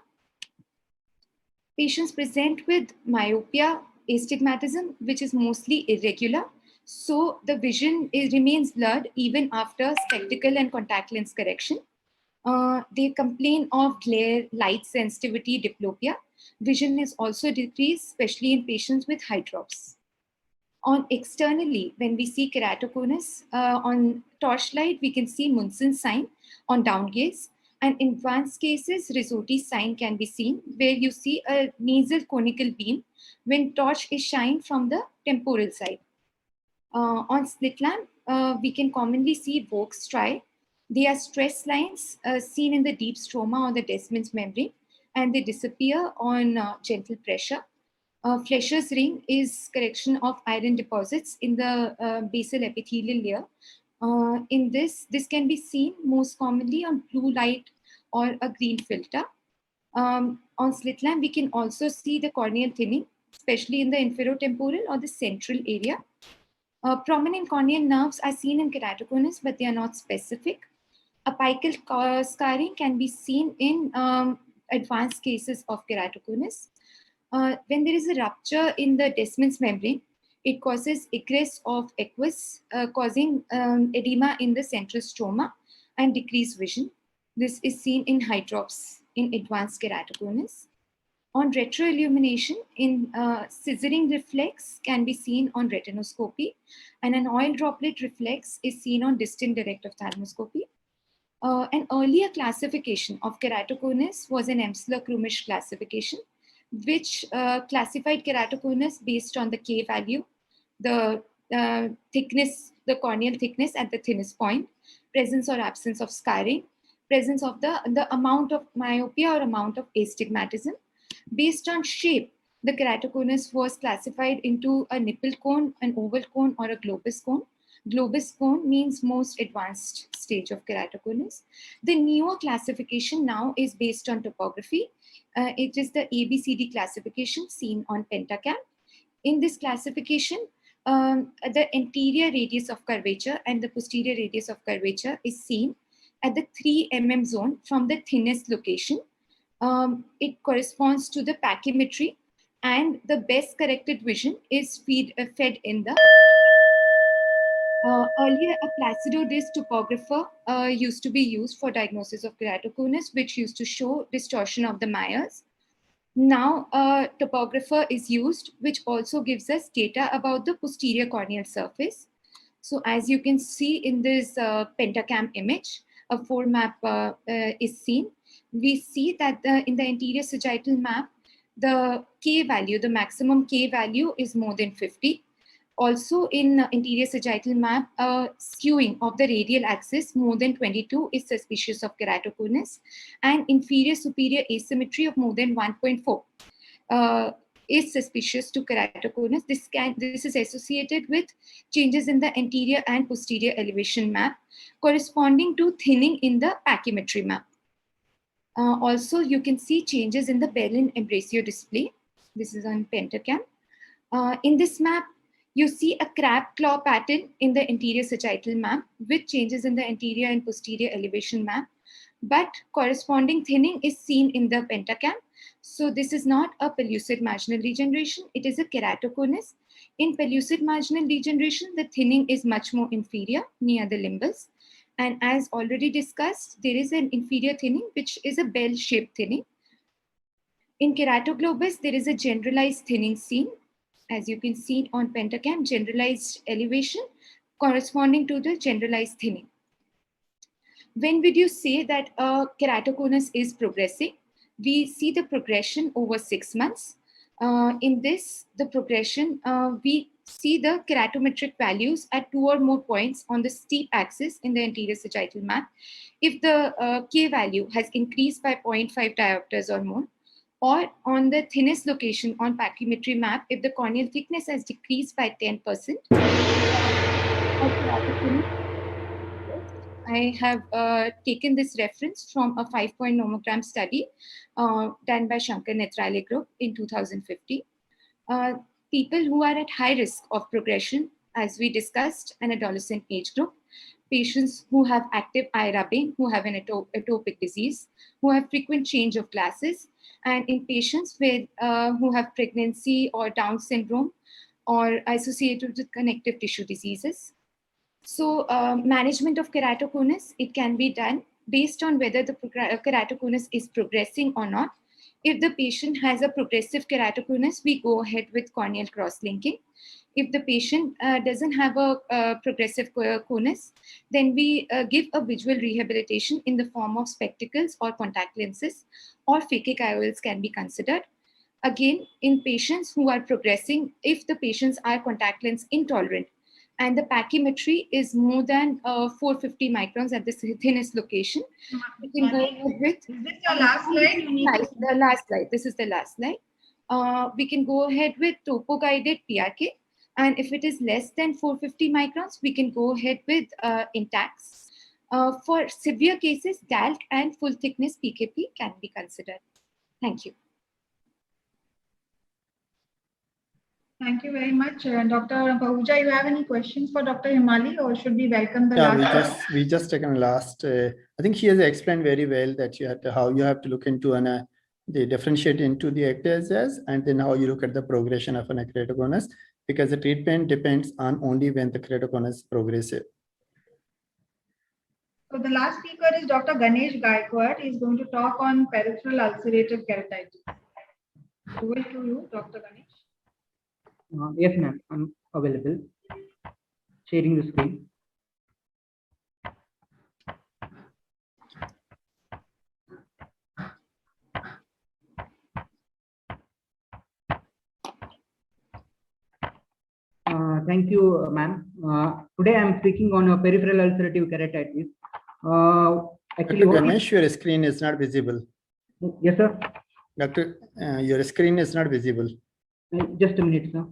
Patients present with myopia, astigmatism, which is mostly irregular. So the vision remains blurred even after spectacle and contact lens correction. They complain of glare, light sensitivity, diplopia. Vision is also decreased, especially in patients with hydrops. On externally, when we see keratoconus, on torchlight, we can see Munson's sign on down gaze. And in advanced cases, Rizzoti's sign can be seen, where you see a nasal conical beam when torch is shined from the temporal side. On slit lamp, we can commonly see Vogt striae. They are stress lines seen in the deep stroma or the Descemet's membrane, and they disappear on gentle pressure. Flesher's ring is correction of iron deposits in the basal epithelial layer. In this can be seen most commonly on blue light or a green filter. On slit lamp, we can also see the corneal thinning, especially in the inferotemporal or the central area. Prominent corneal nerves are seen in keratoconus, but they are not specific. Apical scarring can be seen in advanced cases of keratoconus. When there is a rupture in the Descemet's membrane, it causes egress of aqueous, causing edema in the central stroma and decreased vision. This is seen in hydrops in advanced keratoconus. On retroillumination, in scissoring reflex can be seen on retinoscopy, and an oil droplet reflex is seen on distant direct ophthalmoscopy. An earlier classification of keratoconus was an Emsler-Krumish classification, which classified keratoconus based on the K value, the thickness, the corneal thickness at the thinnest point, presence or absence of scarring, presence of the amount of myopia or amount of astigmatism. Based on shape, the keratoconus was classified into a nipple cone, an oval cone, or a globus cone. Globus cone means most advanced stage of keratoconus. The newer classification now is based on topography. It is the ABCD classification seen on Pentacam. In this classification, the anterior radius of curvature and the posterior radius of curvature is seen at the 3 mm zone from the thinnest location. It corresponds to the pachymetry, and the best corrected vision is fed in the earlier, a Placido disc topographer used to be used for diagnosis of keratoconus, which used to show distortion of the Myers. Now, a topographer is used, which also gives us data about the posterior corneal surface. So as you can see in this Pentacam image, a 4 map is seen. We see that in the anterior sagittal map, the K value, the maximum K value is more than 50. Also in anterior sagittal map, skewing of the radial axis more than 22 is suspicious of keratoconus, and inferior superior asymmetry of more than 1.4 is suspicious to keratoconus. This is associated with changes in the anterior and posterior elevation map corresponding to thinning in the pachymetry map. Also, you can see changes in the Berlin embrasure display. This is on Pentacam. In this map, you see a crab claw pattern in the anterior sagittal map with changes in the anterior and posterior elevation map, but corresponding thinning is seen in the Pentacam, So this is not a pellucid marginal degeneration, it is a keratoconus. In pellucid marginal degeneration, the thinning is much more inferior near the limbus. And as already discussed, there is an inferior thinning, which is a bell-shaped thinning. In keratoglobus, there is a generalized thinning seen. As you can see on pentacam, generalized elevation corresponding to the generalized thinning. When would you say that a keratoconus is progressing? We see the progression over 6 months. In this, the progression, we see the keratometric values at 2 or more points on the steep axis in the anterior sagittal map. If the K value has increased by 0.5 diopters or more, or on the thinnest location on pachymetry map, if the corneal thickness has decreased by 10%, I have taken this reference from a 5-point nomogram study done by Shankar Netralaya group in 2050. People who are at high risk of progression, as we discussed, an adolescent age group, patients who have active eye rubbing, who have an atopic disease, who have frequent change of glasses, and in patients with, who have pregnancy or Down syndrome or associated with connective tissue diseases. So management of keratoconus, it can be done based on whether the keratoconus is progressing or not. If the patient has a progressive keratoconus, we go ahead with corneal cross-linking. If the patient doesn't have a progressive conus, then we give a visual rehabilitation in the form of spectacles or contact lenses, or phakic IOLs can be considered. Again, in patients who are progressing, if the patients are contact lens intolerant, and the pachymetry is more than 450 microns at the thinnest location, we can go with. Is this your last slide? You need to... The last slide. This is the last slide. We can go ahead with topo guided PRK, and if it is less than 450 microns, we can go ahead with Intacs. For severe cases, DALC and full thickness PKP can be considered. Thank you. Thank you very much. Dr. Pahuja, you have any questions for Dr. Himali, or should we welcome the last? We just taken last. I think he has explained very well that you have to, how you have to look into the differentiate into the ectasias, and then how you look at the progression of an keratoconus, because the treatment depends on only when the keratoconus is progressive. So the last speaker is Dr. Ganesh Gaikwad. He is going to talk on peripheral ulcerative keratitis. Over to you, Dr. Ganesh. Yes, ma'am, I'm available. Sharing the screen. Thank you, ma'am. Today I'm speaking on a peripheral ulcerative keratitis. Actually, Dr. Ganesh, your screen is not visible. Yes, sir. Doctor, your screen is not visible. Just a minute, sir.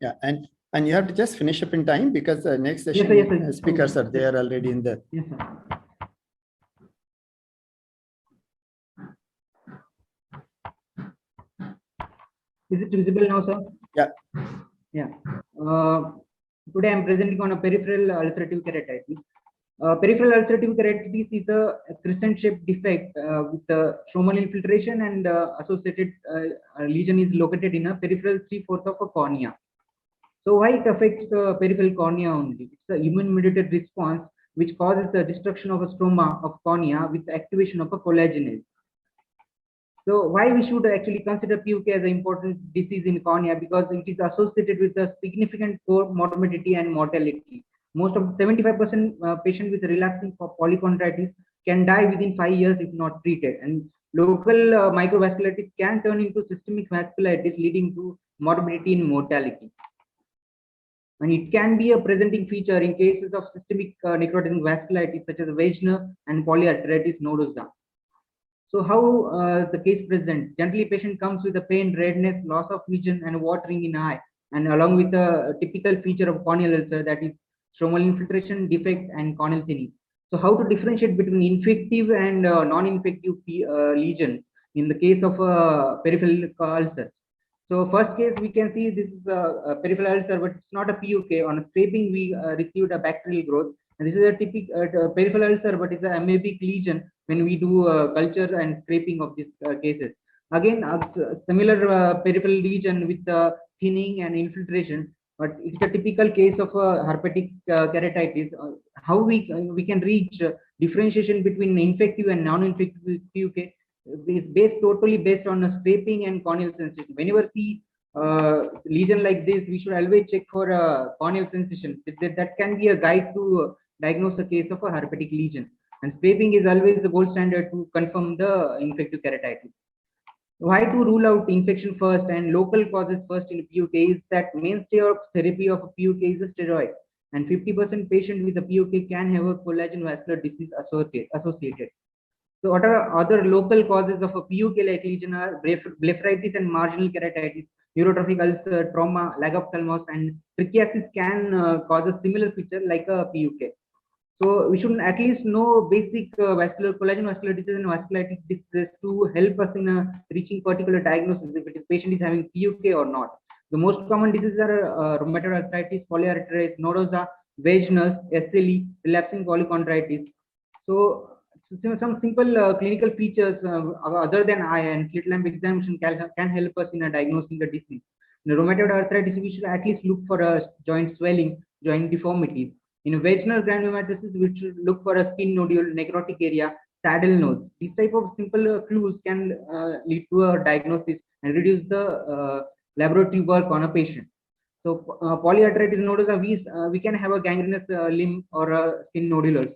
Yeah, and you have to just finish up in time, because the next session speakers are there already in the. Yes, sir. Is it visible now, sir? Yeah. Yeah. Today I'm presenting on a peripheral ulcerative keratitis. Peripheral ulcerative keratitis is a crescent-shaped defect with stromal infiltration, and associated lesion is located in a peripheral 3/4 of a cornea. So why it affects the peripheral cornea only? It's the immune-mediated response which causes the destruction of a stroma of cornea with activation of a collagenase. So why we should actually consider PUK as an important disease in cornea? Because it is associated with a significant morbidity and mortality. Most of 75% patients with relapsing polychondritis can die within 5 years if not treated. And local microvascularitis can turn into systemic vasculitis, leading to morbidity and mortality. And it can be a presenting feature in cases of systemic necrotizing vasculitis such as Wegener and polyarteritis nodosa. So how the case presents? Generally, patient comes with a pain, redness, loss of vision, and watering in eye, and along with a typical feature of corneal ulcer, that is stromal infiltration, defect, and corneal thinning. So how to differentiate between infective and non-infective lesion in the case of peripheral ulcer? So first case, we can see this is a peripheral ulcer, but it's not a PUK. On scraping, we received a bacterial growth. And this is a typical peripheral ulcer, but it's a amoebic lesion when we do culture and scraping of these cases. Again, similar peripheral lesion with thinning and infiltration, but it's a typical case of herpetic keratitis. How we can reach differentiation between infective and non-infective PUK is totally based on scraping and corneal sensation. Whenever see lesion like this, we should always check for corneal sensation. That can be a guide to diagnose a case of a herpetic lesion. And scraping is always the gold standard to confirm the infective keratitis. Why to rule out infection first and local causes first in PUK is that mainstay of therapy of a PUK is a steroid, and 50% patient with a PUK can have a collagen vascular disease associated. So what are other local causes of a PUK-like lesion are blepharitis and marginal keratitis, neurotrophic ulcer, trauma, lag ophthalmos, and trichiasis can cause a similar feature like a PUK. So we should at least know basic vascular collagen vascular disease and vasculitis disease to help us in reaching particular diagnosis if the patient is having PUK or not. The most common diseases are rheumatoid arthritis, polyarthritis, nodosa, vaginal, SLE, relapsing polychondritis. So some simple clinical features other than eye and slit lamp examination can help us in diagnosing the disease. In rheumatoid arthritis, we should at least look for a joint swelling, joint deformities. In vaginal granulomatosis, we should look for a skin nodule, necrotic area, saddle nodes. These type of simple clues can lead to a diagnosis and reduce the laboratory work on a patient. So polyarthritis nodosa, we can have a gangrenous limb or a skin nodulars.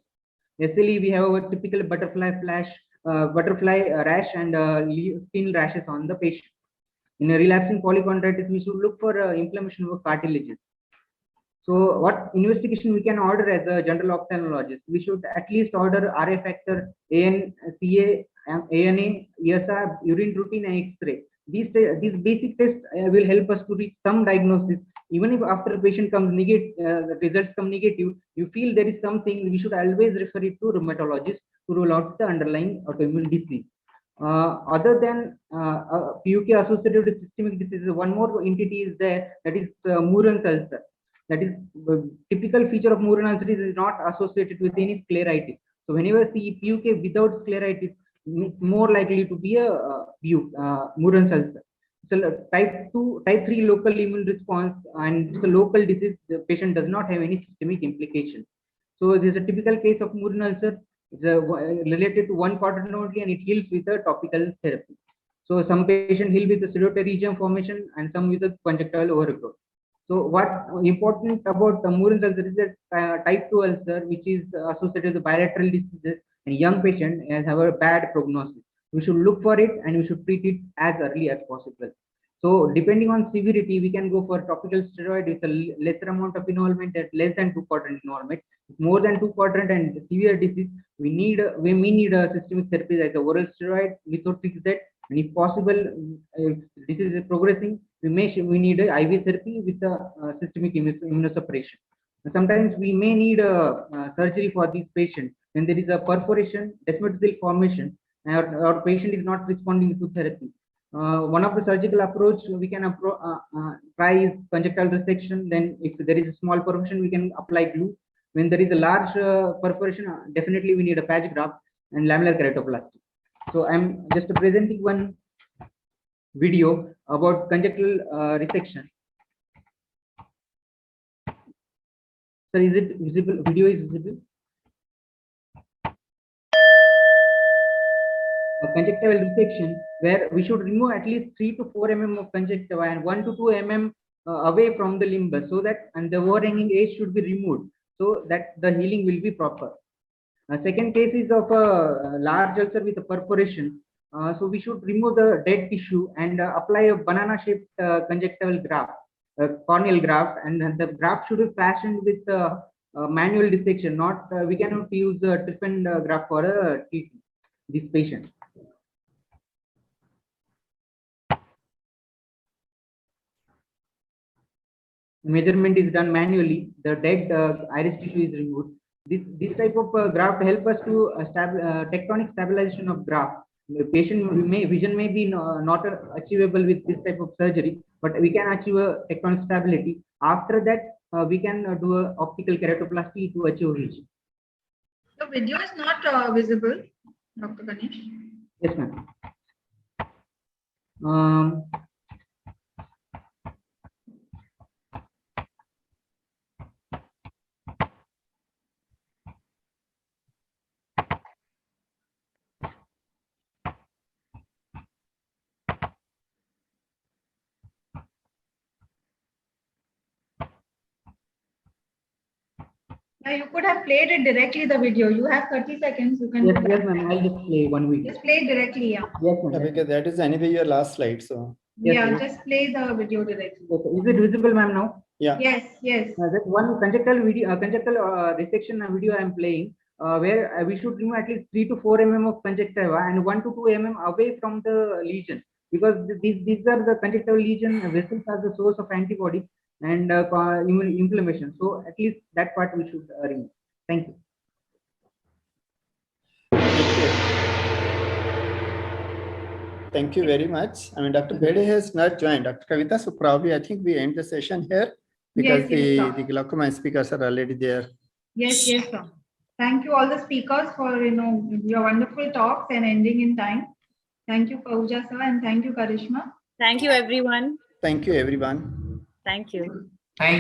SLE, we have a typical butterfly rash and skin rashes on the patient. In a relapsing polychondritis, we should look for inflammation of cartilages. So what investigation we can order as a general ophthalmologist? We should at least order RA factor, ANCA, ANA, ESR, urine routine, and X-ray. These basic tests will help us to reach some diagnosis. Even if after the patient comes negative, the results come negative, you feel there is something, we should always refer it to rheumatologist to rule out the underlying autoimmune disease. Other than PUK associated with systemic diseases, one more entity is there, that is Moorens ulcer. That is the typical feature of Moorens ulcer is not associated with any scleritis. So whenever see PUK without scleritis, it's more likely to be a Moorens ulcer. So type 3 local immune response, and it's a local disease, the patient does not have any systemic implication. So this is a typical case of Moorens ulcer. It's related to one quadrant only, and it heals with a topical therapy. So some patient heal with the pseudopterygium formation and some with a conjunctival overgrowth. So what important about the Moorens ulcer is that type 2 ulcer, which is associated with bilateral diseases, and young patient and have a bad prognosis. We should look for it and we should treat it as early as possible. So depending on severity, we can go for topical steroid with a lesser amount of involvement at less than 2-quadrant involvement. More than 2-quadrant and severe disease, we may need a systemic therapy like the oral steroid, methotrexate, and if possible, if disease is progressing, we need a IV therapy with a systemic immunosuppression. Sometimes we may need a surgery for these patients when there is a perforation, descemethyl formation, and our patient is not responding to therapy. One of the surgical approach we can try is conjunctival resection. Then if there is a small perforation, we can apply glue. When there is a large perforation, definitely we need a patch graft and lamellar keratoplasty. So I'm just presenting one video about conjunctival resection. So is it visible? Video is visible. A conjunctival resection where we should remove at least 3 to 4 mm of conjunctiva and 1 to 2 mm away from the limbus, so that and the overhanging edge should be removed so that the healing will be proper. Second case is of a large ulcer with a perforation. So we should remove the dead tissue and apply a banana-shaped conjunctival graft, corneal graft, and the graft should be fashioned with manual dissection. Not we cannot use the Triffen graft for treating this patient. Measurement is done manually. The dead iris tissue is removed. This type of graft help us to tectonic stabilization of graft. the patient vision may be not achievable with this type of surgery, but we can achieve a tectonic stability. After that, we can do a optical keratoplasty to achieve vision. The video is not visible, Dr. Ganesh. Yes, ma'am. Now you could have played it directly, the video. You have 30 seconds. You can Yes, do yes, that. ma'am. I'll just play one video. Just play it directly, yeah. Yes, Yeah, ma'am. because that is anyway your last slide. So Yes, Yeah, yes. just play the video directly. Okay. Is it visible, ma'am, now? yeah, Yes, yes. That one conjunctival video, resection video I am playing, where we should remove at least 3 to 4 mm of conjunctiva and 1 to 2 mm away from the lesion, because these are the conjunctival lesion vessels are the source of antibody and inflammation. So at least that part we should remove. Thank you. thank you very much. I mean, Dr. Bede has not joined. Dr. Kavita, so probably I think we end the session here because Yes, yes, sir. the glaucoma speakers are already there. Yes, yes, sir. Thank you all the speakers for your wonderful talks and ending in time. Thank you, Pooja sir, and thank you, Karishma. Thank you, everyone. Thank you, everyone. Thank you.